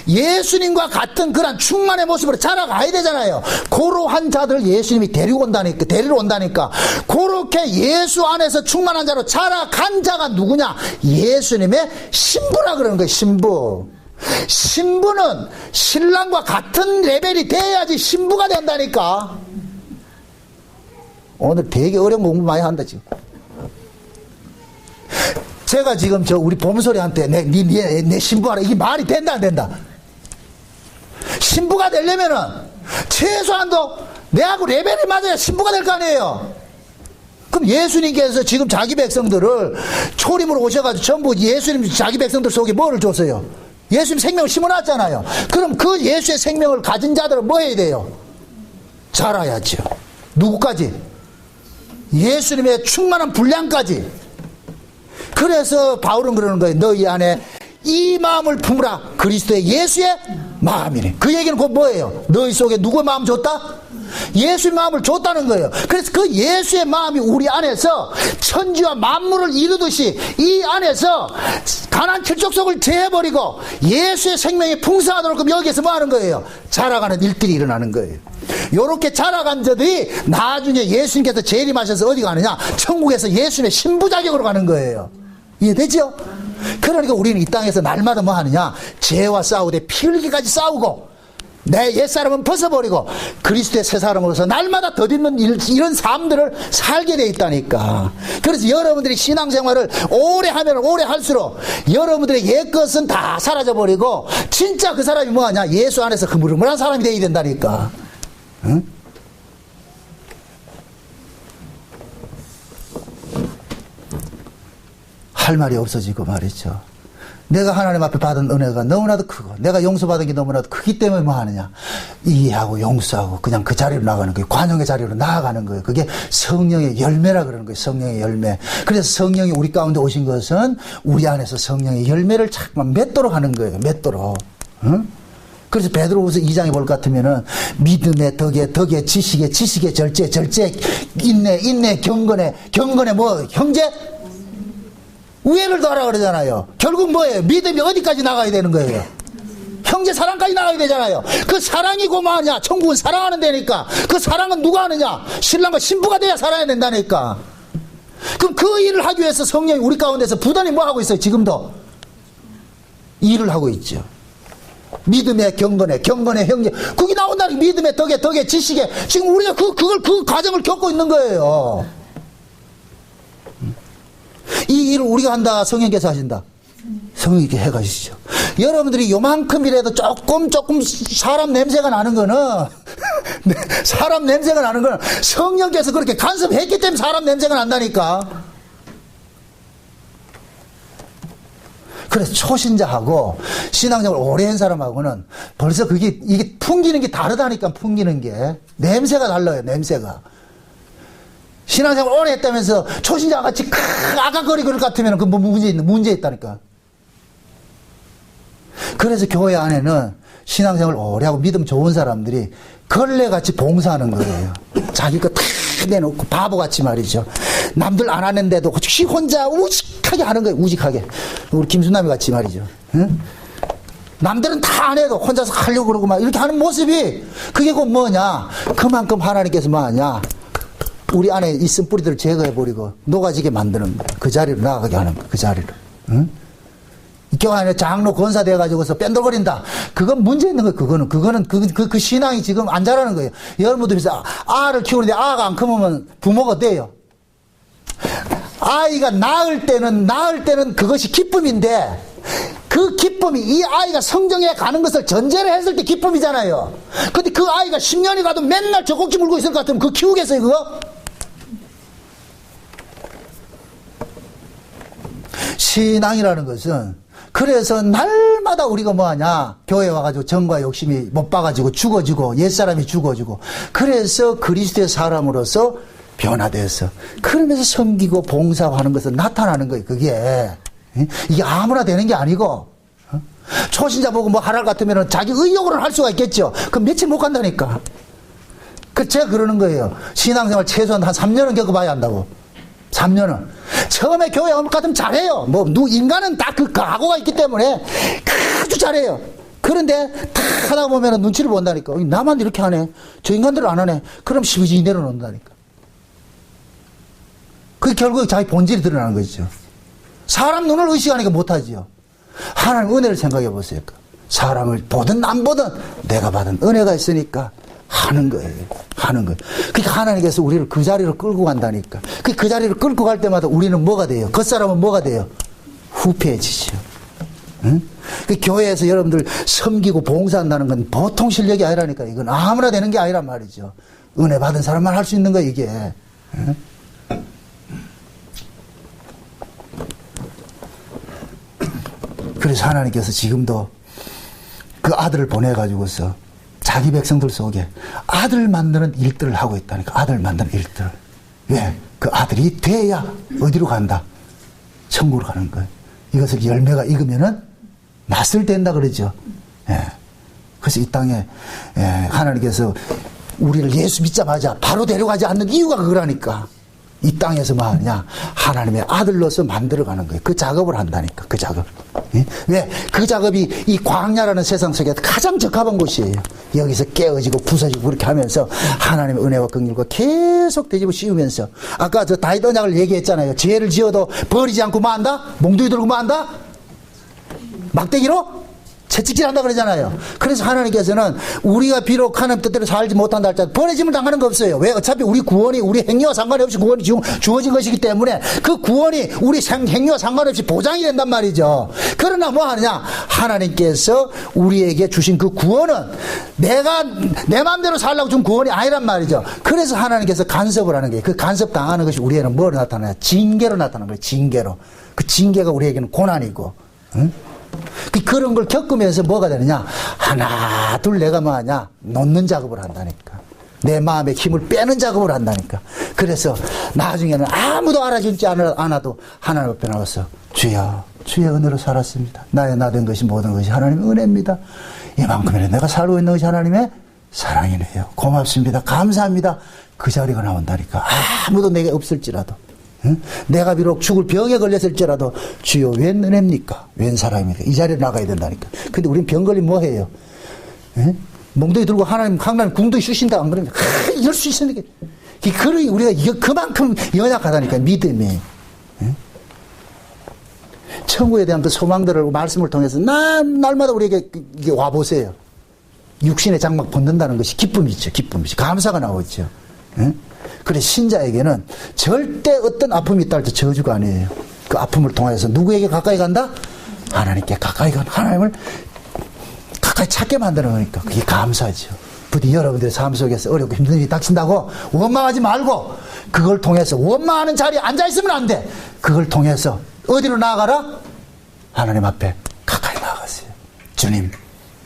예수님과 같은 그런 충만의 모습으로 자라가야 되잖아요. 고로한 자들 예수님이 데리러 온다니까. 그렇게 예수 안에서 충만한 자로 자라간 자가 누구냐? 예수님의 신부라 그러는 거예요. 신부. 신부는 신랑과 같은 레벨이 돼야지 신부가 된다니까. 오늘 되게 어려운 공부 많이 한다 지금. 제가 지금 우리 봄소리한테 내 신부하라, 이게 말이 된다 안 된다? 신부가 되려면은 최소한도 내하고 레벨이 맞아야 신부가 될 거 아니에요. 그럼 예수님께서 지금 자기 백성들을 초림으로 오셔가지고 전부 예수님 자기 백성들 속에 뭐를 줬어요? 예수님 생명을 심어놨잖아요. 그럼 그 예수의 생명을 가진 자들은 뭐 해야 돼요? 자라야죠. 누구까지? 예수님의 충만한 분량까지. 그래서 바울은 그러는 거예요. 너희 안에 이 마음을 품으라. 그리스도의 예수의 마음이네. 그 얘기는 곧 뭐예요? 너희 속에 누구의 마음 줬다? 예수의 마음을 줬다는 거예요. 그래서 그 예수의 마음이 우리 안에서 천지와 만물을 이루듯이 이 안에서 가난 킬족속을 제해버리고 예수의 생명이 풍성하도록, 그럼 여기에서 뭐 하는 거예요? 자라가는 일들이 일어나는 거예요. 요렇게 자라간 자들이 나중에 예수님께서 재림하셔서 어디 가느냐? 천국에서 예수님의 신부 자격으로 가는 거예요. 이해되죠? 그러니까 우리는 이 땅에서 날마다 뭐 하느냐? 죄와 싸우되 피 흘리기까지 싸우고 내 옛사람은 벗어버리고 그리스도의 새 사람으로서 날마다 덧입는 이런 삶들을 살게 돼 있다니까. 그래서 여러분들이 신앙생활을 오래 하면 오래 할수록 여러분들의 옛것은 다 사라져버리고 진짜 그 사람이 뭐하냐? 예수 안에서 흐물흐물한 사람이 되어야 된다니까. 응? 할 말이 없어지고 말이죠. 내가 하나님 앞에 받은 은혜가 너무나도 크고 내가 용서받은 게 너무나도 크기 때문에 뭐 하느냐? 이해하고 용서하고 그냥 그 자리로 나가는 거예요. 관용의 자리로 나아가는 거예요. 그게 성령의 열매라 그러는 거예요. 성령의 열매. 그래서 성령이 우리 가운데 오신 것은 우리 안에서 성령의 열매를 자꾸만 맺도록 하는 거예요. 맺도록. 응? 그래서 베드로후서 2장에 볼 것 같으면은 믿음의 덕에 지식의 절제 인내 경건에 뭐 형제 우애를 더하라 그러잖아요. 결국 뭐예요? 믿음이 어디까지 나가야 되는 거예요? 형제 사랑까지 나가야 되잖아요. 그 사랑이 고마하냐? 천국은 사랑하는 데니까. 그 사랑은 누가 하느냐? 신랑과 신부가 돼야 살아야 된다니까. 그럼 그 일을 하기 위해서 성령이 우리 가운데서 부단히 뭐 하고 있어요? 지금도 일을 하고 있죠. 믿음의 경건에 형제. 그게 나온다는 믿음의 덕에 지식에. 지금 우리가 그 과정을 겪고 있는 거예요. 이 일을 우리가 한다, 성령께서 하신다. 성령님께 해가시죠. 여러분들이 요만큼이라도 조금 사람 냄새가 나는 거는 사람 냄새가 나는 거는 성령께서 그렇게 간섭했기 때문에 사람 냄새가 난다니까. 그래서 초신자하고 신앙생활 오래 한 사람하고는 벌써 이게 풍기는 게 다르다니까. 풍기는 게 냄새가 달라요. 냄새가. 신앙생활 오래 했다면서 초신자가 같이 아가거리고 그럴 것 같으면 그 문제 있다니까. 그래서 교회 안에는 신앙생활 오래 하고 믿음 좋은 사람들이 걸레같이 봉사하는 거예요. 자기 거 다 내놓고 바보같이 말이죠. 남들 안 하는데도 지 혼자 우직하게 하는 거예요. 우직하게. 우리 김순남이 같이 말이죠. 응? 남들은 다 안 해도 혼자서 하려고 그러고 막 이렇게 하는 모습이 그게 곧 뭐냐? 그만큼 하나님께서 뭐하냐? 우리 안에 있은 뿌리들을 제거해버리고 녹아지게 만드는 거예요. 그 자리로 나가게 하는 거예요. 그 자리로. 응? 교회 안에 장로 권사 돼가지고서 뺀돌거린다. 그건 문제 있는 거예요. 그거는 그 신앙이 지금 안 자라는 거예요. 여러분도 비슷해. 아를 키우는데 아가 안 크면 부모가 어때요? 아이가 낳을 때는 그것이 기쁨인데 그 기쁨이 이 아이가 성정에 가는 것을 전제를 했을 때 기쁨이잖아요. 근데 그 아이가 10년이 가도 맨날 젖꼭지 물고 있을 것 같으면 그거 키우겠어요, 그거? 신앙이라는 것은 그래서 날마다 우리가 뭐하냐? 교회 와가지고 정과 욕심이 못 봐가지고 죽어지고 옛사람이 죽어지고 그래서 그리스도의 사람으로서 변화돼서 그러면서 섬기고 봉사하는 것은 나타나는 거예요. 그게 이게 아무나 되는 게 아니고 초신자 보고 뭐 하라 같으면 자기 의욕으로는 할 수가 있겠죠. 그럼 며칠 못 간다니까. 그 제가 그러는 거예요. 신앙생활 최소한 한 3년은 겪어봐야 한다고. 3년은. 처음에 교회 올 것 같으면 잘해요. 인간은 다 그 각오가 있기 때문에 아주 잘해요. 그런데 다 하다 보면 눈치를 본다니까. 나만 이렇게 하네. 저 인간들은 안 하네. 그럼 시비지 내려놓는다니까. 그게 결국 자기 본질이 드러나는 거죠. 사람 눈을 의식하니까 못하지요. 하나님 은혜를 생각해 보세요. 사람을 보든 안 보든 내가 받은 은혜가 있으니까 하는 거예요. 그러니까 하나님께서 우리를 그 자리로 끌고 간다니까. 그 자리를 끌고 갈 때마다 우리는 뭐가 돼요? 겉사람은 뭐가 돼요? 후패해지죠. 응? 그 교회에서 여러분들 섬기고 봉사한다는 건 보통 실력이 아니라니까. 이건 아무나 되는 게 아니란 말이죠. 은혜 받은 사람만 할 수 있는 거예요, 이게. 응? 그래서 하나님께서 지금도 그 아들을 보내가지고서 자기 백성들 속에 아들 만드는 일들을 하고 있다니까. 아들 만드는 일들. 왜? 그 아들이 돼야 어디로 간다? 천국으로 가는 거예요. 이것을 열매가 익으면은 맛을 댄다 그러죠. 예. 그래서 이 땅에 하나님께서 우리를 예수 믿자마자 바로 데려가지 않는 이유가 그거라니까. 이 땅에서 뭐 하느냐? 하나님의 아들로서 만들어가는 거예요. 그 작업을 한다니까. 그 작업. 예? 왜? 그 작업이 이 광야라는 세상 속에 가장 적합한 곳이에요. 여기서 깨어지고 부서지고 그렇게 하면서 하나님의 은혜와 긍휼과 계속 되짚어 씌우면서 아까 저 다윗 언약을 얘기했잖아요. 죄를 지어도 버리지 않고 뭐 한다? 몽둥이 들고 뭐 한다? 막대기로? 채찍질 한다 그러잖아요. 그래서 하나님께서는 우리가 비록 하나님 뜻대로 살지 못한다 할지라도 버려짐을 당하는 거 없어요. 왜? 어차피 우리 구원이 우리 행위와 상관없이 구원이 주어진 것이기 때문에 그 구원이 우리 행위와 상관없이 보장이 된단 말이죠. 그러나 뭐 하느냐? 하나님께서 우리에게 주신 그 구원은 내가 내 마음대로 살라고 준 구원이 아니란 말이죠. 그래서 하나님께서 간섭을 하는 거예요. 그 간섭 당하는 것이 우리에게는 뭐로 나타나냐? 징계로 나타나는 거예요. 징계로. 그 징계가 우리에게는 고난이고, 응? 그런 걸 겪으면서 뭐가 되느냐? 하나 둘 내가 뭐하냐? 놓는 작업을 한다니까. 내 마음의 힘을 빼는 작업을 한다니까. 그래서 나중에는 아무도 알아주지 않아도 하나님 앞에 나와서 주여, 주의 은혜로 살았습니다. 나의 나 된 것이 모든 것이 하나님의 은혜입니다. 이만큼이나 내가 살고 있는 것이 하나님의 사랑이네요. 고맙습니다. 감사합니다. 그 자리가 나온다니까. 아무도 내게 없을지라도, 응? 내가 비록 죽을 병에 걸렸을지라도 주여 웬 은혜입니까? 웬 사랑입니까? 이 자리에 나가야 된다니까. 근데 우린 병 걸리면 뭐 해요? 응? 몽둥이 들고 하나님 궁둥이 쑤신다 안 그러면 이럴 수 있으니까. 그러니 우리가 그만큼 연약하다니까 믿음이. 응? 천국에 대한 그 소망들을 말씀을 통해서 날마다 우리에게 와보세요. 육신의 장막 벗는다는 것이 기쁨이죠. 기쁨이죠. 감사가 나오죠. 응? 그래 신자에게는 절대 어떤 아픔이 있다 할때 저주가 아니에요. 그 아픔을 통해서 누구에게 가까이 간다? 하나님께 가까이 간 하나님을 가까이 찾게 만드는 거니까 그게 감사죠. 부디 여러분들의 삶 속에서 어렵고 힘든 일이 닥친다고 원망하지 말고 그걸 통해서 원망하는 자리에 앉아있으면 안 돼. 그걸 통해서 어디로 나아가라? 하나님 앞에 가까이 나아가세요. 주님,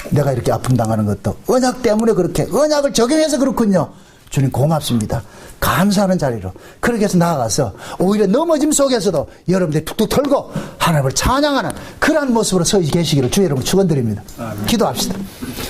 내가 이렇게 아픔 당하는 것도 언약 때문에 그렇게 언약을 적용해서 그렇군요. 주님 고맙습니다. 감사하는 자리로 그렇게 해서 나아가서 오히려 넘어짐 속에서도 여러분들이 툭툭 털고 하나님을 찬양하는 그러한 모습으로 서 계시기를 주의 여러분 축원드립니다. 기도합시다.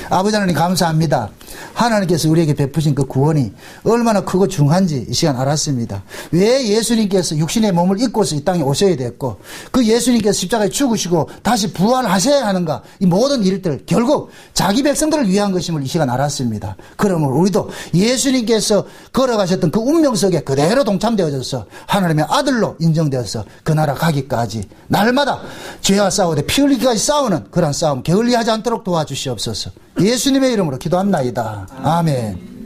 아버지 하나님 감사합니다. 하나님께서 우리에게 베푸신 그 구원이 얼마나 크고 중한지 이 시간 알았습니다. 왜 예수님께서 육신의 몸을 입고서 이 땅에 오셔야 됐고 그 예수님께서 십자가에 죽으시고 다시 부활하셔야 하는가, 이 모든 일들 결국 자기 백성들을 위한 것임을 이 시간 알았습니다. 그러므로 우리도 예수님께서 걸어가셨던 그 운명 속에 그대로 동참되어져서 하나님의 아들로 인정되어서 그 나라 가기까지 날마다 죄와 싸우되 피 흘리기까지 싸우는 그런 싸움 게을리하지 않도록 도와주시옵소서. 예수님의 이름으로 기도합나이다. 아멘.